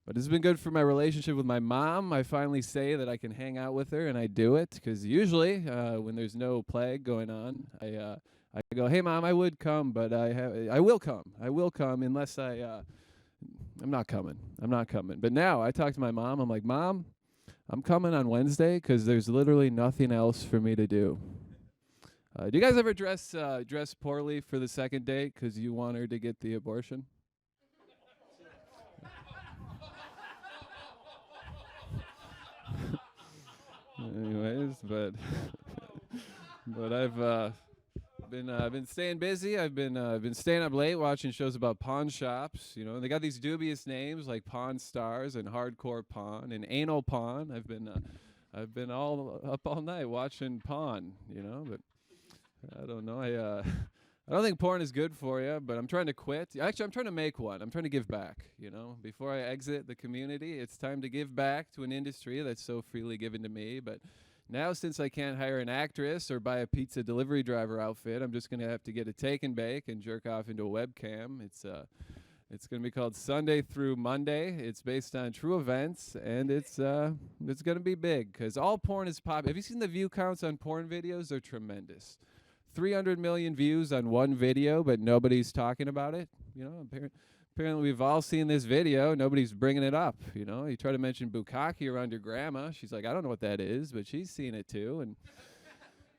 But it's been good for my relationship with my mom. I finally say that I can hang out with her, and I do it because usually when there's no plague going on, I go, "Hey, Mom, I would come, but I will come. I will come unless I'm not coming. I'm not coming." But now I talk to my mom. I'm like, "Mom, I'm coming on Wednesday because there's literally nothing else for me to do." Do you guys ever dress poorly for the second date because you want her to get the abortion? Anyways, but I've been staying busy. I've been staying up late watching shows about pawn shops. And they got these dubious names like Pawn Stars and Hardcore Pawn and Anal Pawn. I've been all up all night watching Pawn. But I don't know. I don't think porn is good for you, but I'm trying to quit. Actually, I'm trying to make one. I'm trying to give back. Before I exit the community, it's time to give back to an industry that's so freely given to me. But now, since I can't hire an actress or buy a pizza delivery driver outfit, I'm just going to have to get a take and bake and jerk off into a webcam. It's going to be called Sunday Through Monday. It's based on true events, and it's going to be big because all porn is pop. Have you seen the view counts on porn videos? They're tremendous. 300 million views on one video, but nobody's talking about it. Apparently we've all seen this video. Nobody's bringing it up. You try to mention bukkake around your grandma. She's like, "I don't know what that is," but she's seen it too. And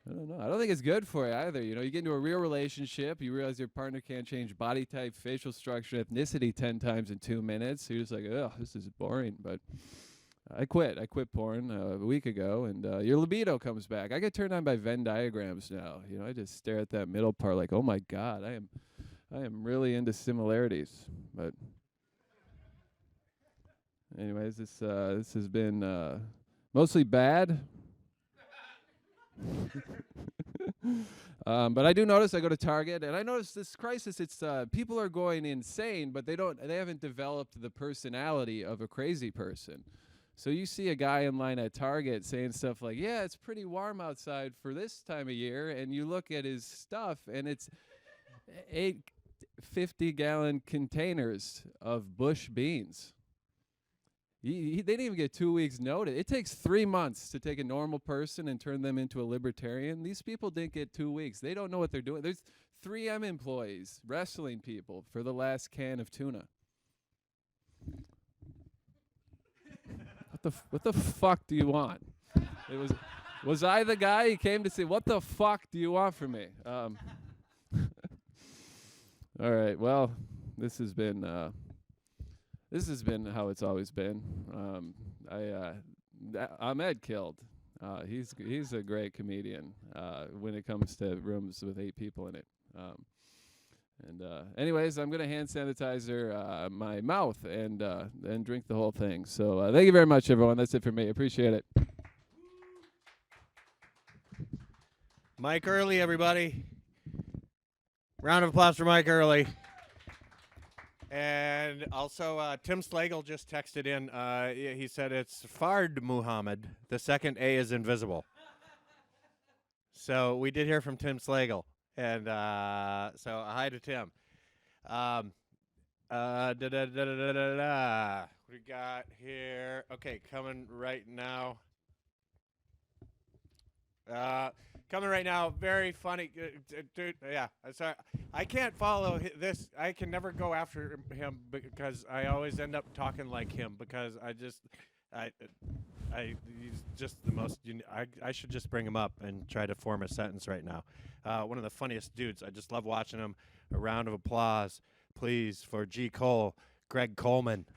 I don't know. I don't think it's good for you either. You get into a real relationship. You realize your partner can't change body type, facial structure, ethnicity 10 times in 2 minutes. You're just like, "Ugh, this is boring." But I quit porn a week ago, and your libido comes back. I get turned on by Venn diagrams now. I just stare at that middle part like, "Oh my God, I am really into similarities." But anyways, this has been mostly bad. But I do notice I go to Target, and I notice this crisis. It's people are going insane, but they haven't developed the personality of a crazy person. So you see a guy in line at Target saying stuff like, "Yeah, it's pretty warm outside for this time of year," and you look at his stuff, and it's 8 50-gallon containers of Bush beans. They didn't even get 2 weeks' notice. It takes 3 months to take a normal person and turn them into a libertarian. These people didn't get 2 weeks. They don't know what they're doing. There's 3M employees wrestling people for the last can of tuna. What the fuck do you want? It was I the guy he came to say, what the fuck do you want from me? All right, well, this has been how it's always been. Ahmed killed. He's a great comedian when it comes to rooms with 8 people in it. Anyways, I'm gonna hand sanitizer my mouth and drink the whole thing. So thank you very much, everyone. That's it for me. Appreciate it. Mike Early, everybody. Round of applause for Mike Early. And also, Tim Slagle just texted in. He said it's Fard Muhammad. The second A is invisible. So we did hear from Tim Slagle. And so hi to Tim. We got here. Okay, coming right now. Coming right now, very funny, dude. Yeah, sorry, I can't follow this. I can never go after him because I always end up talking like him because he's just the most. I should just bring him up and try to form a sentence right now. One of the funniest dudes. I just love watching him. A round of applause, please, for G. Cole, Greg Coleman.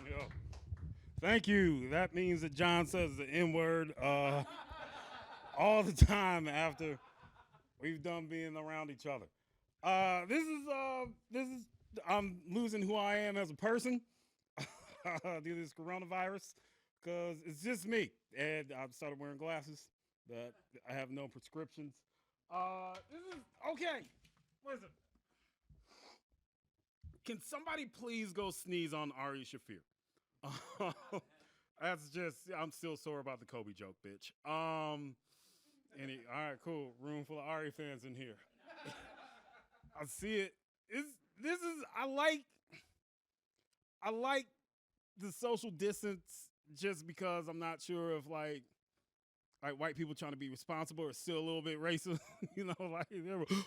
Yeah. Thank you. That means that John says the N-word all the time after we've done being around each other. This is I'm losing who I am as a person due to this coronavirus because it's just me. And I've started wearing glasses, but I have no prescriptions. This is okay. Listen. Can somebody please go sneeze on Ari Shafir? That's just, I'm still sore about the Kobe joke, bitch. All right, cool. Room full of Ari fans in here. I see it. I like the social distance just because I'm not sure if like white people trying to be responsible or still a little bit racist. You know, like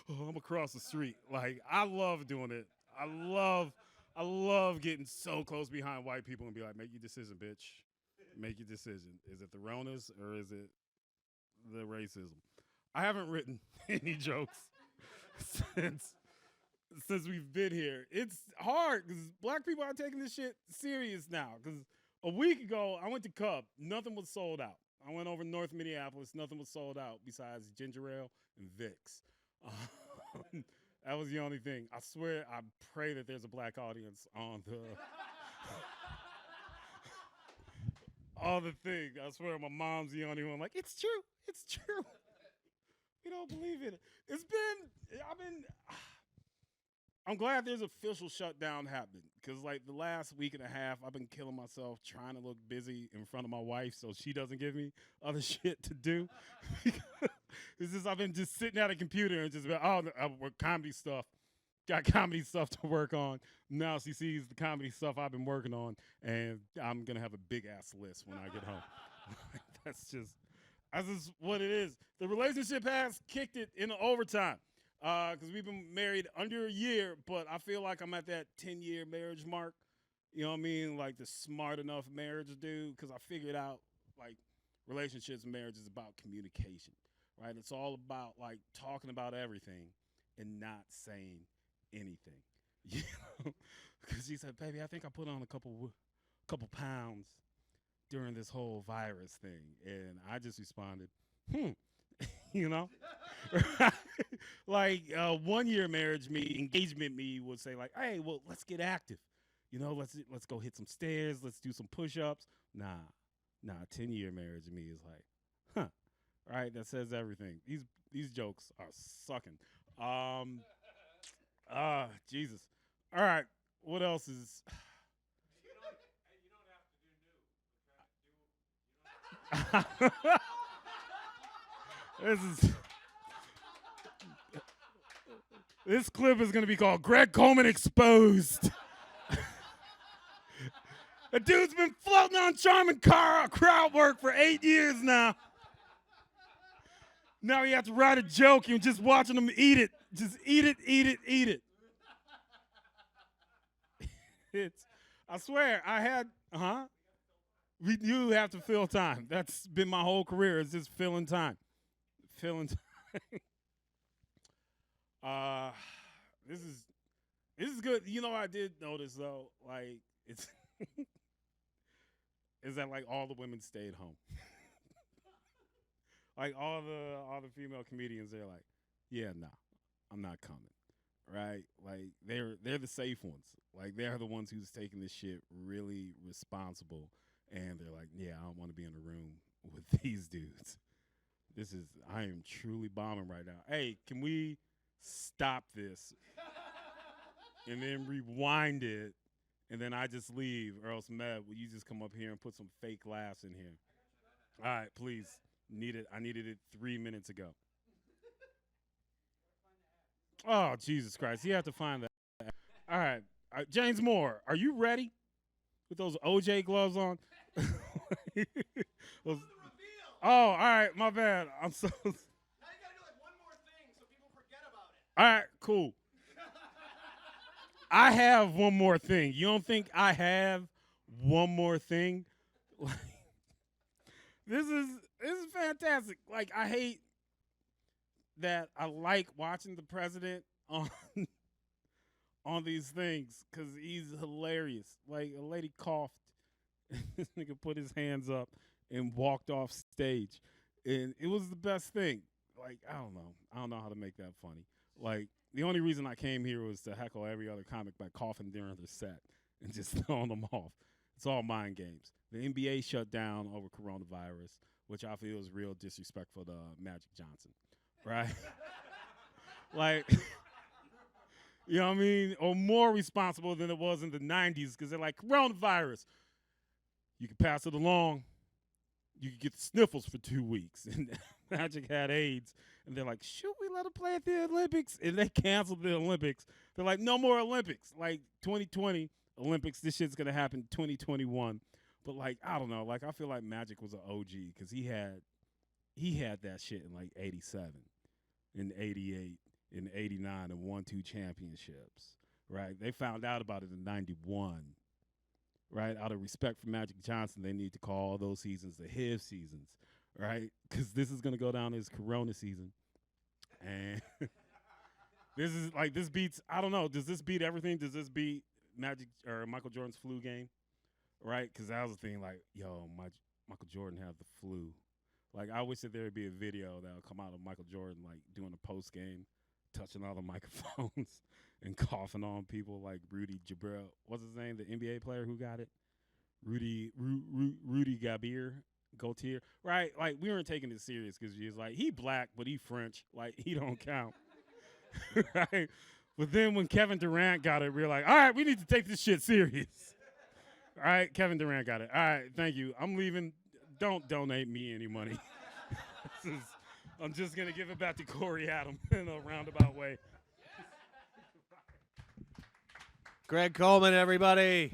I'm across the street. Like I love doing it. I love getting so close behind white people and be like, make your decision, bitch. Make your decision. Is it the Ronas or is it the racism? I haven't written any jokes since we've been here. It's hard because black people are taking this shit serious now. Because a week ago, I went to Cub. Nothing was sold out. I went over North Minneapolis. Nothing was sold out besides ginger ale and Vicks. That was the only thing. I swear, I pray that there's a black audience on the on the thing. I swear, my mom's the only one. Like, it's true. It's true. You don't believe it. I'm glad there's official shutdown happening because, like, the last week and a half, I've been killing myself trying to look busy in front of my wife so she doesn't give me other shit to do. It's just I've been just sitting at a computer and just been, comedy stuff. Got comedy stuff to work on. Now she sees the comedy stuff I've been working on, and I'm going to have a big-ass list when I get home. That's just what it is. The relationship has kicked it into overtime. Because we've been married under a year, but I feel like I'm at that 10-year marriage mark. You know what I mean? Like the smart enough marriage dude. Because I figured out, like, relationships and marriage is about communication, right? It's all about, like, talking about everything and not saying anything. You know? Because she said, baby, I think I put on a couple pounds during this whole virus thing. And I just responded, you know? Like 1 year marriage engagement me would say like, hey, well, let's get active. You know, let's go hit some stairs. Let's do some push-ups. Nah, 10-year marriage me is like, right? That says everything. These jokes are sucking. Jesus. All right, what else is? This clip is going to be called Greg Coleman Exposed. The dude's been floating on charming crowd work for 8 years now. Now you have to write a joke and just watching him eat it. Just eat it. I swear, I had, We do have to fill time. That's been my whole career. Is just filling time. Filling time. This is good. You know, I did notice though, like it's is that like all the women stayed home. Like all the female comedians, they're like, yeah, nah, I'm not coming. Right? Like they're the safe ones. Like they're the ones who's taking this shit really responsible, and they're like, yeah, I don't want to be in a room with these dudes. I am truly bombing right now. Hey, can we stop this and then rewind it, and then I just leave, or else, Meb, will you just come up here and put some fake laughs in here? All right, please. I needed it 3 minutes ago. Oh, Jesus Christ. You have to find that. All right. James Moore, are you ready with those OJ gloves on? Oh, all right. My bad. I'm so. Now you got to do like one more thing so people forget about it. All right. Cool. I have one more thing. You don't think I have one more thing? Like, this is fantastic. Like, I hate that I like watching the president on these things because he's hilarious. Like, a lady coughed, and this nigga put his hands up and walked off stage. And it was the best thing. Like, I don't know. I don't know how to make that funny. Like, the only reason I came here was to heckle every other comic by coughing during their set and just throwing them off. It's all mind games. The NBA shut down over coronavirus, which I feel is real disrespectful to Magic Johnson, right? Like, you know what I mean? Or more responsible than it was in the 90s because they're like, coronavirus. You can pass it along. You can get the sniffles for 2 weeks. And Magic had AIDS. And they're like, should we let him play at the Olympics? And they canceled the Olympics. They're like, no more Olympics. Like 2020 Olympics, this shit's going to happen 2021. But like, I don't know. Like, I feel like Magic was an OG because he had that shit in like 87, in 88, in 89, and won 2 championships, right? They found out about it in 91, right? Out of respect for Magic Johnson, they need to call all those seasons the HIV seasons, right? Because this is going to go down as Corona season. And this beats, I don't know, does this beat everything? Does this beat Magic or Michael Jordan's flu game? Right? Because that was the thing, like, yo, Michael Jordan had the flu. Like, I wish that there would be a video that would come out of Michael Jordan, like, doing a post-game, touching all the microphones and coughing on people like Rudy Jabril. What's his name? The NBA player who got it? Rudy Gautier. Right? Like, we weren't taking it serious because he was like, he black, but he French. Like, he don't count. Right? But then when Kevin Durant got it, we were like, all right, we need to take this shit serious. All right, Kevin Durant got it. All right, thank you. I'm leaving. Don't donate me any money. I'm just going to give it back to Corey Adam in a roundabout way. Greg Coleman, everybody.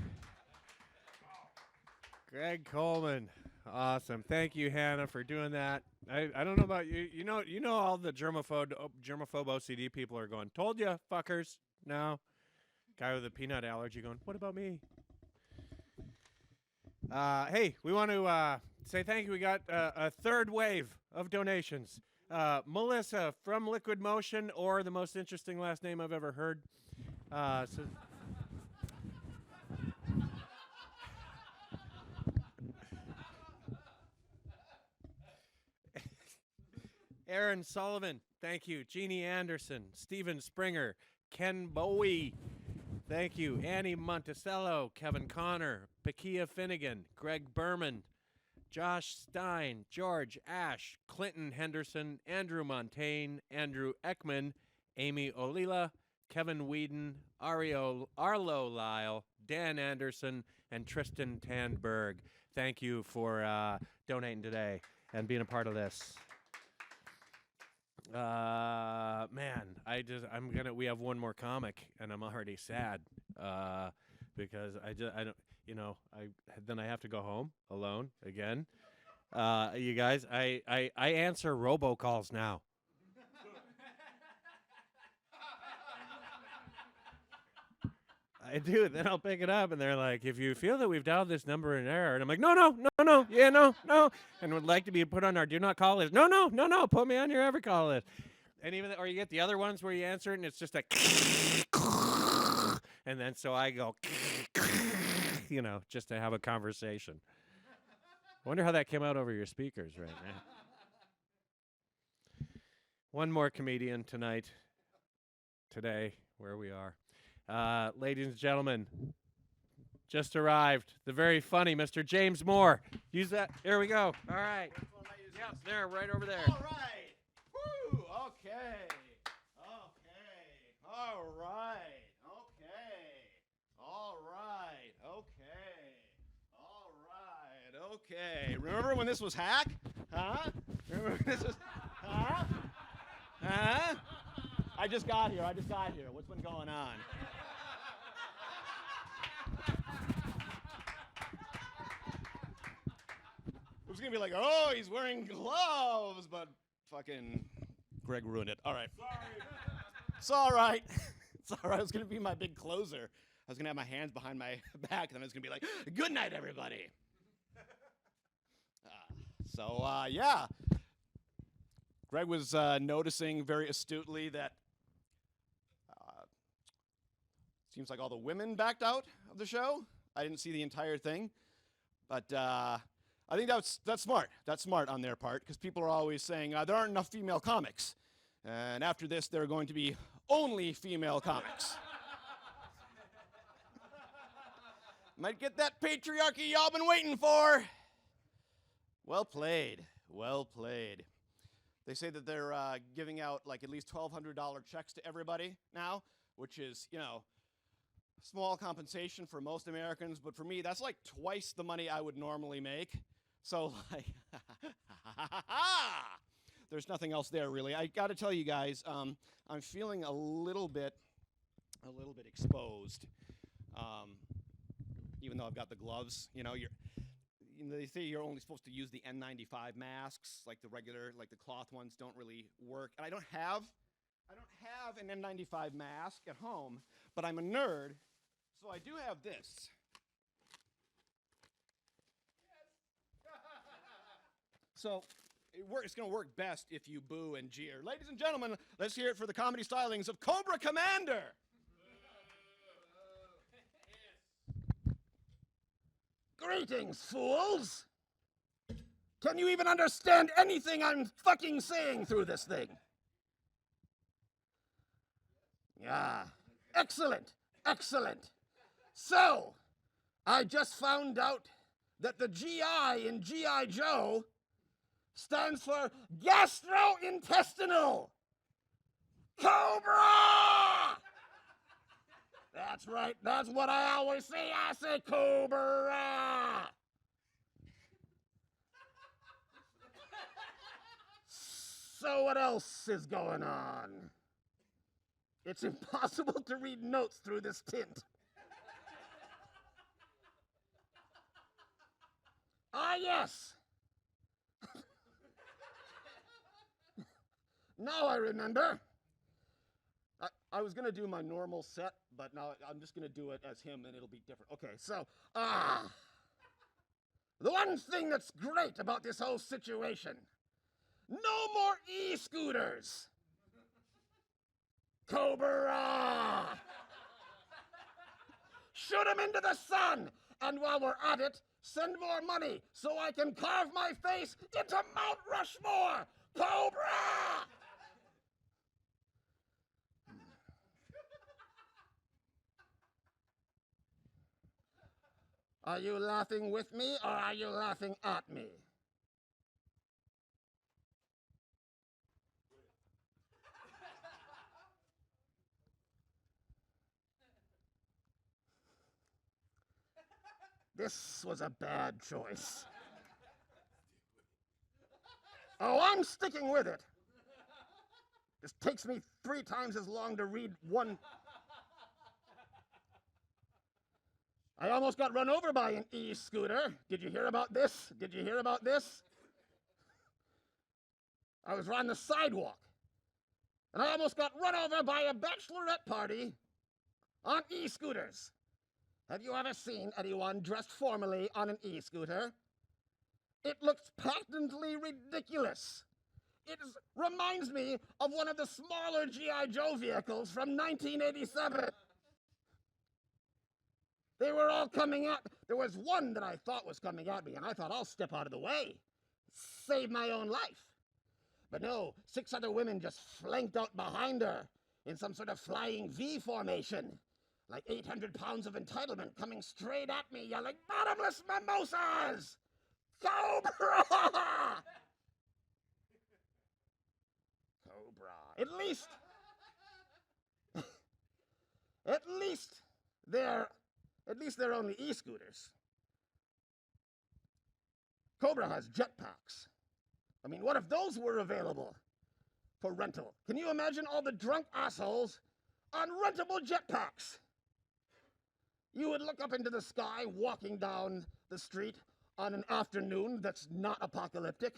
Greg Coleman. Awesome. Thank you, Hannah, for doing that. I don't know about you. You know all the germaphobe OCD people are going, told you, fuckers. No. Guy with a peanut allergy going, what about me? Hey, we want to say thank you. We got a third wave of donations. Melissa from Liquid Motion, or the most interesting last name I've ever heard. Aaron Sullivan, thank you. Jeannie Anderson, Steven Springer, Ken Bowie, thank you. Annie Monticello, Kevin Connor, Pakia Finnegan, Greg Berman, Josh Stein, George Ash, Clinton Henderson, Andrew Montaigne, Andrew Ekman, Amy Olila, Kevin Whedon, Arlo Lyle, Dan Anderson, and Tristan Tanberg. Thank you for donating today and being a part of this. Man, we have one more comic, and I'm already sad because then I have to go home alone again. You guys, I answer robocalls now. I do. Then I'll pick it up, and they're like, "If you feel that we've dialed this number in error," and I'm like, "No, yeah, no," and would like to be put on our do not call list. No, put me on your ever call list. And even or you get the other ones where you answer it, and it's just like, and then so I go, just to have a conversation. I wonder how that came out over your speakers right now. One more comedian today, where we are. Ladies and gentlemen, just arrived, the very funny Mr. James Moore. Use that. Here we go. All right. Yep, there, right over there. All right. Woo. Okay. All right. Okay. Remember when this was hack? Huh? Remember when this was... Huh? I just got here. What's been going on? It was going to be like, oh, he's wearing gloves, but fucking Greg ruined it. All right. Sorry. It's all right. It's all right. It was going to be my big closer. I was going to have my hands behind my back, and then I was going to be like, good night, everybody. Yeah. Greg was noticing very astutely that seems like all the women backed out of the show. I didn't see the entire thing, but I think that's smart. That's smart on their part, because people are always saying there aren't enough female comics, and after this there are going to be only female comics. Might get that patriarchy y'all been waiting for. Well played. Well played. They say that they're giving out like at least $1,200 checks to everybody now, which is, small compensation for most Americans, but for me, that's like twice the money I would normally make. So, like, there's nothing else there, really. I got to tell you guys, I'm feeling a little bit exposed, even though I've got the gloves. They say you're only supposed to use the N95 masks, like the regular, like the cloth ones don't really work. And I don't have an N95 mask at home, but I'm a nerd, so I do have this. So it's going to work best if you boo and jeer. Ladies and gentlemen, let's hear it for the comedy stylings of Cobra Commander. Greetings, fools! Can you even understand anything I'm fucking saying through this thing? Yeah. Excellent. So, I just found out that the GI in G.I. Joe stands for gastrointestinal Cobra! That's right. That's what I always say. I say Cobra. So what else is going on? It's impossible to read notes through this tint. Ah, yes. Now I remember. I was going to do my normal set, but now I'm just going to do it as him, and it'll be different. Okay, so, the one thing that's great about this whole situation, no more e-scooters. Cobra! Shoot him into the sun, and while we're at it, send more money so I can carve my face into Mount Rushmore. Cobra! Are you laughing with me, or are you laughing at me? This was a bad choice. Oh, I'm sticking with it. This takes me 3 times as long to read one. I almost got run over by an e-scooter. Did you hear about this? I was on the sidewalk, and I almost got run over by a bachelorette party on e-scooters. Have you ever seen anyone dressed formally on an e-scooter? It looks patently ridiculous. It reminds me of one of the smaller G.I. Joe vehicles from 1987. They were all coming at me. There was one that I thought was coming at me, and I thought, I'll step out of the way, save my own life. But no, 6 other women just flanked out behind her in some sort of flying V formation, like 800 pounds of entitlement coming straight at me, yelling, "Bottomless mimosas! Cobra!" Cobra. At least they're only e-scooters. Cobra has jetpacks. I mean, what if those were available for rental? Can you imagine all the drunk assholes on rentable jetpacks? You would look up into the sky walking down the street on an afternoon that's not apocalyptic,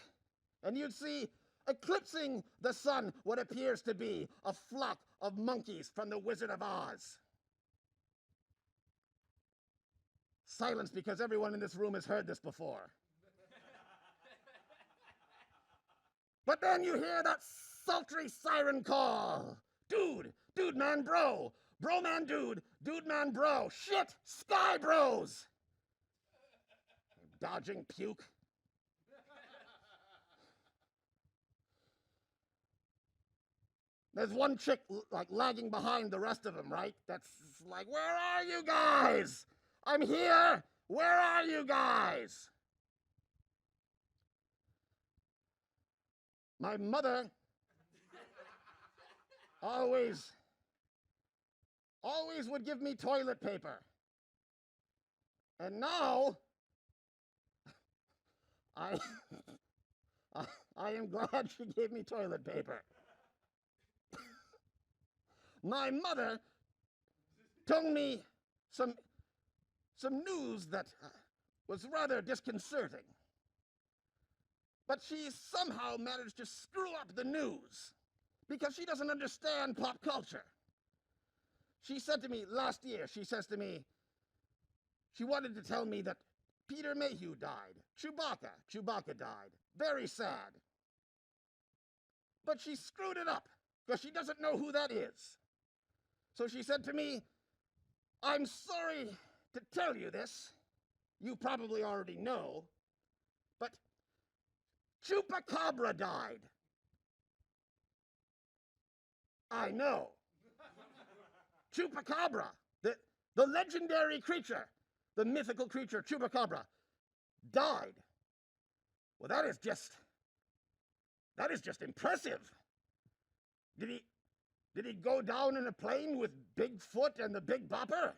and you'd see eclipsing the sun what appears to be a flock of monkeys from the Wizard of Oz. Silence, because everyone in this room has heard this before. But then you hear that sultry siren call. Dude, man, bro. Bro, man, dude man, bro. Shit, sky bros. Dodging puke. There's one chick like lagging behind the rest of them, right? That's like, where are you guys? I'm here. Where are you guys? My mother always would give me toilet paper. And now I am glad she gave me toilet paper. My mother told me some news that was rather disconcerting. But she somehow managed to screw up the news because she doesn't understand pop culture. She said to me last year, she wanted to tell me that Peter Mayhew died. Chewbacca died. Very sad. But she screwed it up because she doesn't know who that is. So she said to me, I'm sorry to tell you this. You probably already know, but Chupacabra died. I know. Chupacabra, the legendary creature, the mythical creature, Chupacabra, died. Well, that is just impressive. Did he go down in a plane with Bigfoot and the Big Bopper?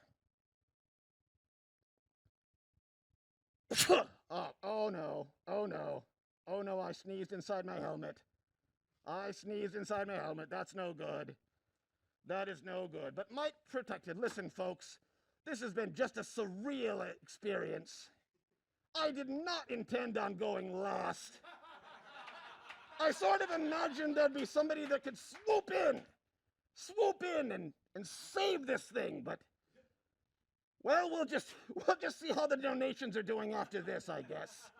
Oh no, I sneezed inside my helmet. That's no good. That is no good. But might protected. Listen, folks, this has been just a surreal experience. I did not intend on going last. I sort of imagined there'd be somebody that could swoop in and save this thing, but well, we'll just see how the donations are doing after this, I guess.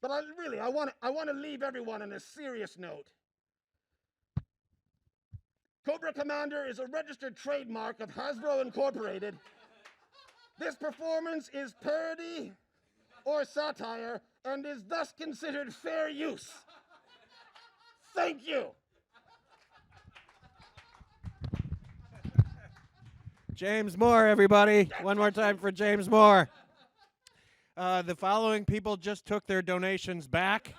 But I want to leave everyone on a serious note. Cobra Commander is a registered trademark of Hasbro Incorporated. This performance is parody or satire and is thus considered fair use. Thank you. James Moore, everybody. One more time for James Moore. The following people just took their donations back.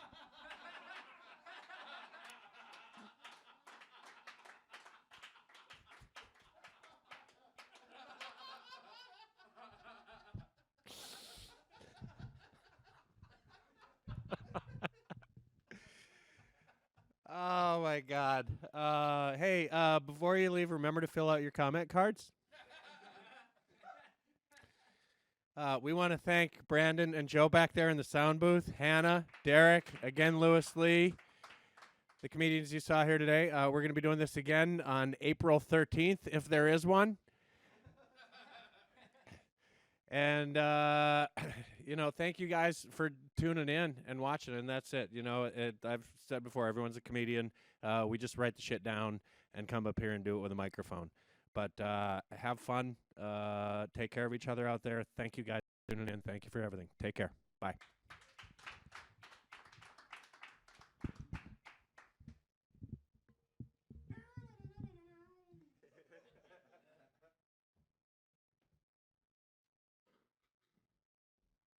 Oh, my God. Hey, before you leave, remember to fill out your comment cards. We want to thank Brandon and Joe back there in the sound booth, Hannah, Derek, again, Lewis Lee, the comedians you saw here today. We're going to be doing this again on April 13th, if there is one. And you know, thank you guys for tuning in and watching. And that's it. You know, I've said before, everyone's a comedian. We just write the shit down and come up here and do it with a microphone. But have fun. Take care of each other out there. Thank you guys for tuning in. Thank you for everything. Take care. Bye.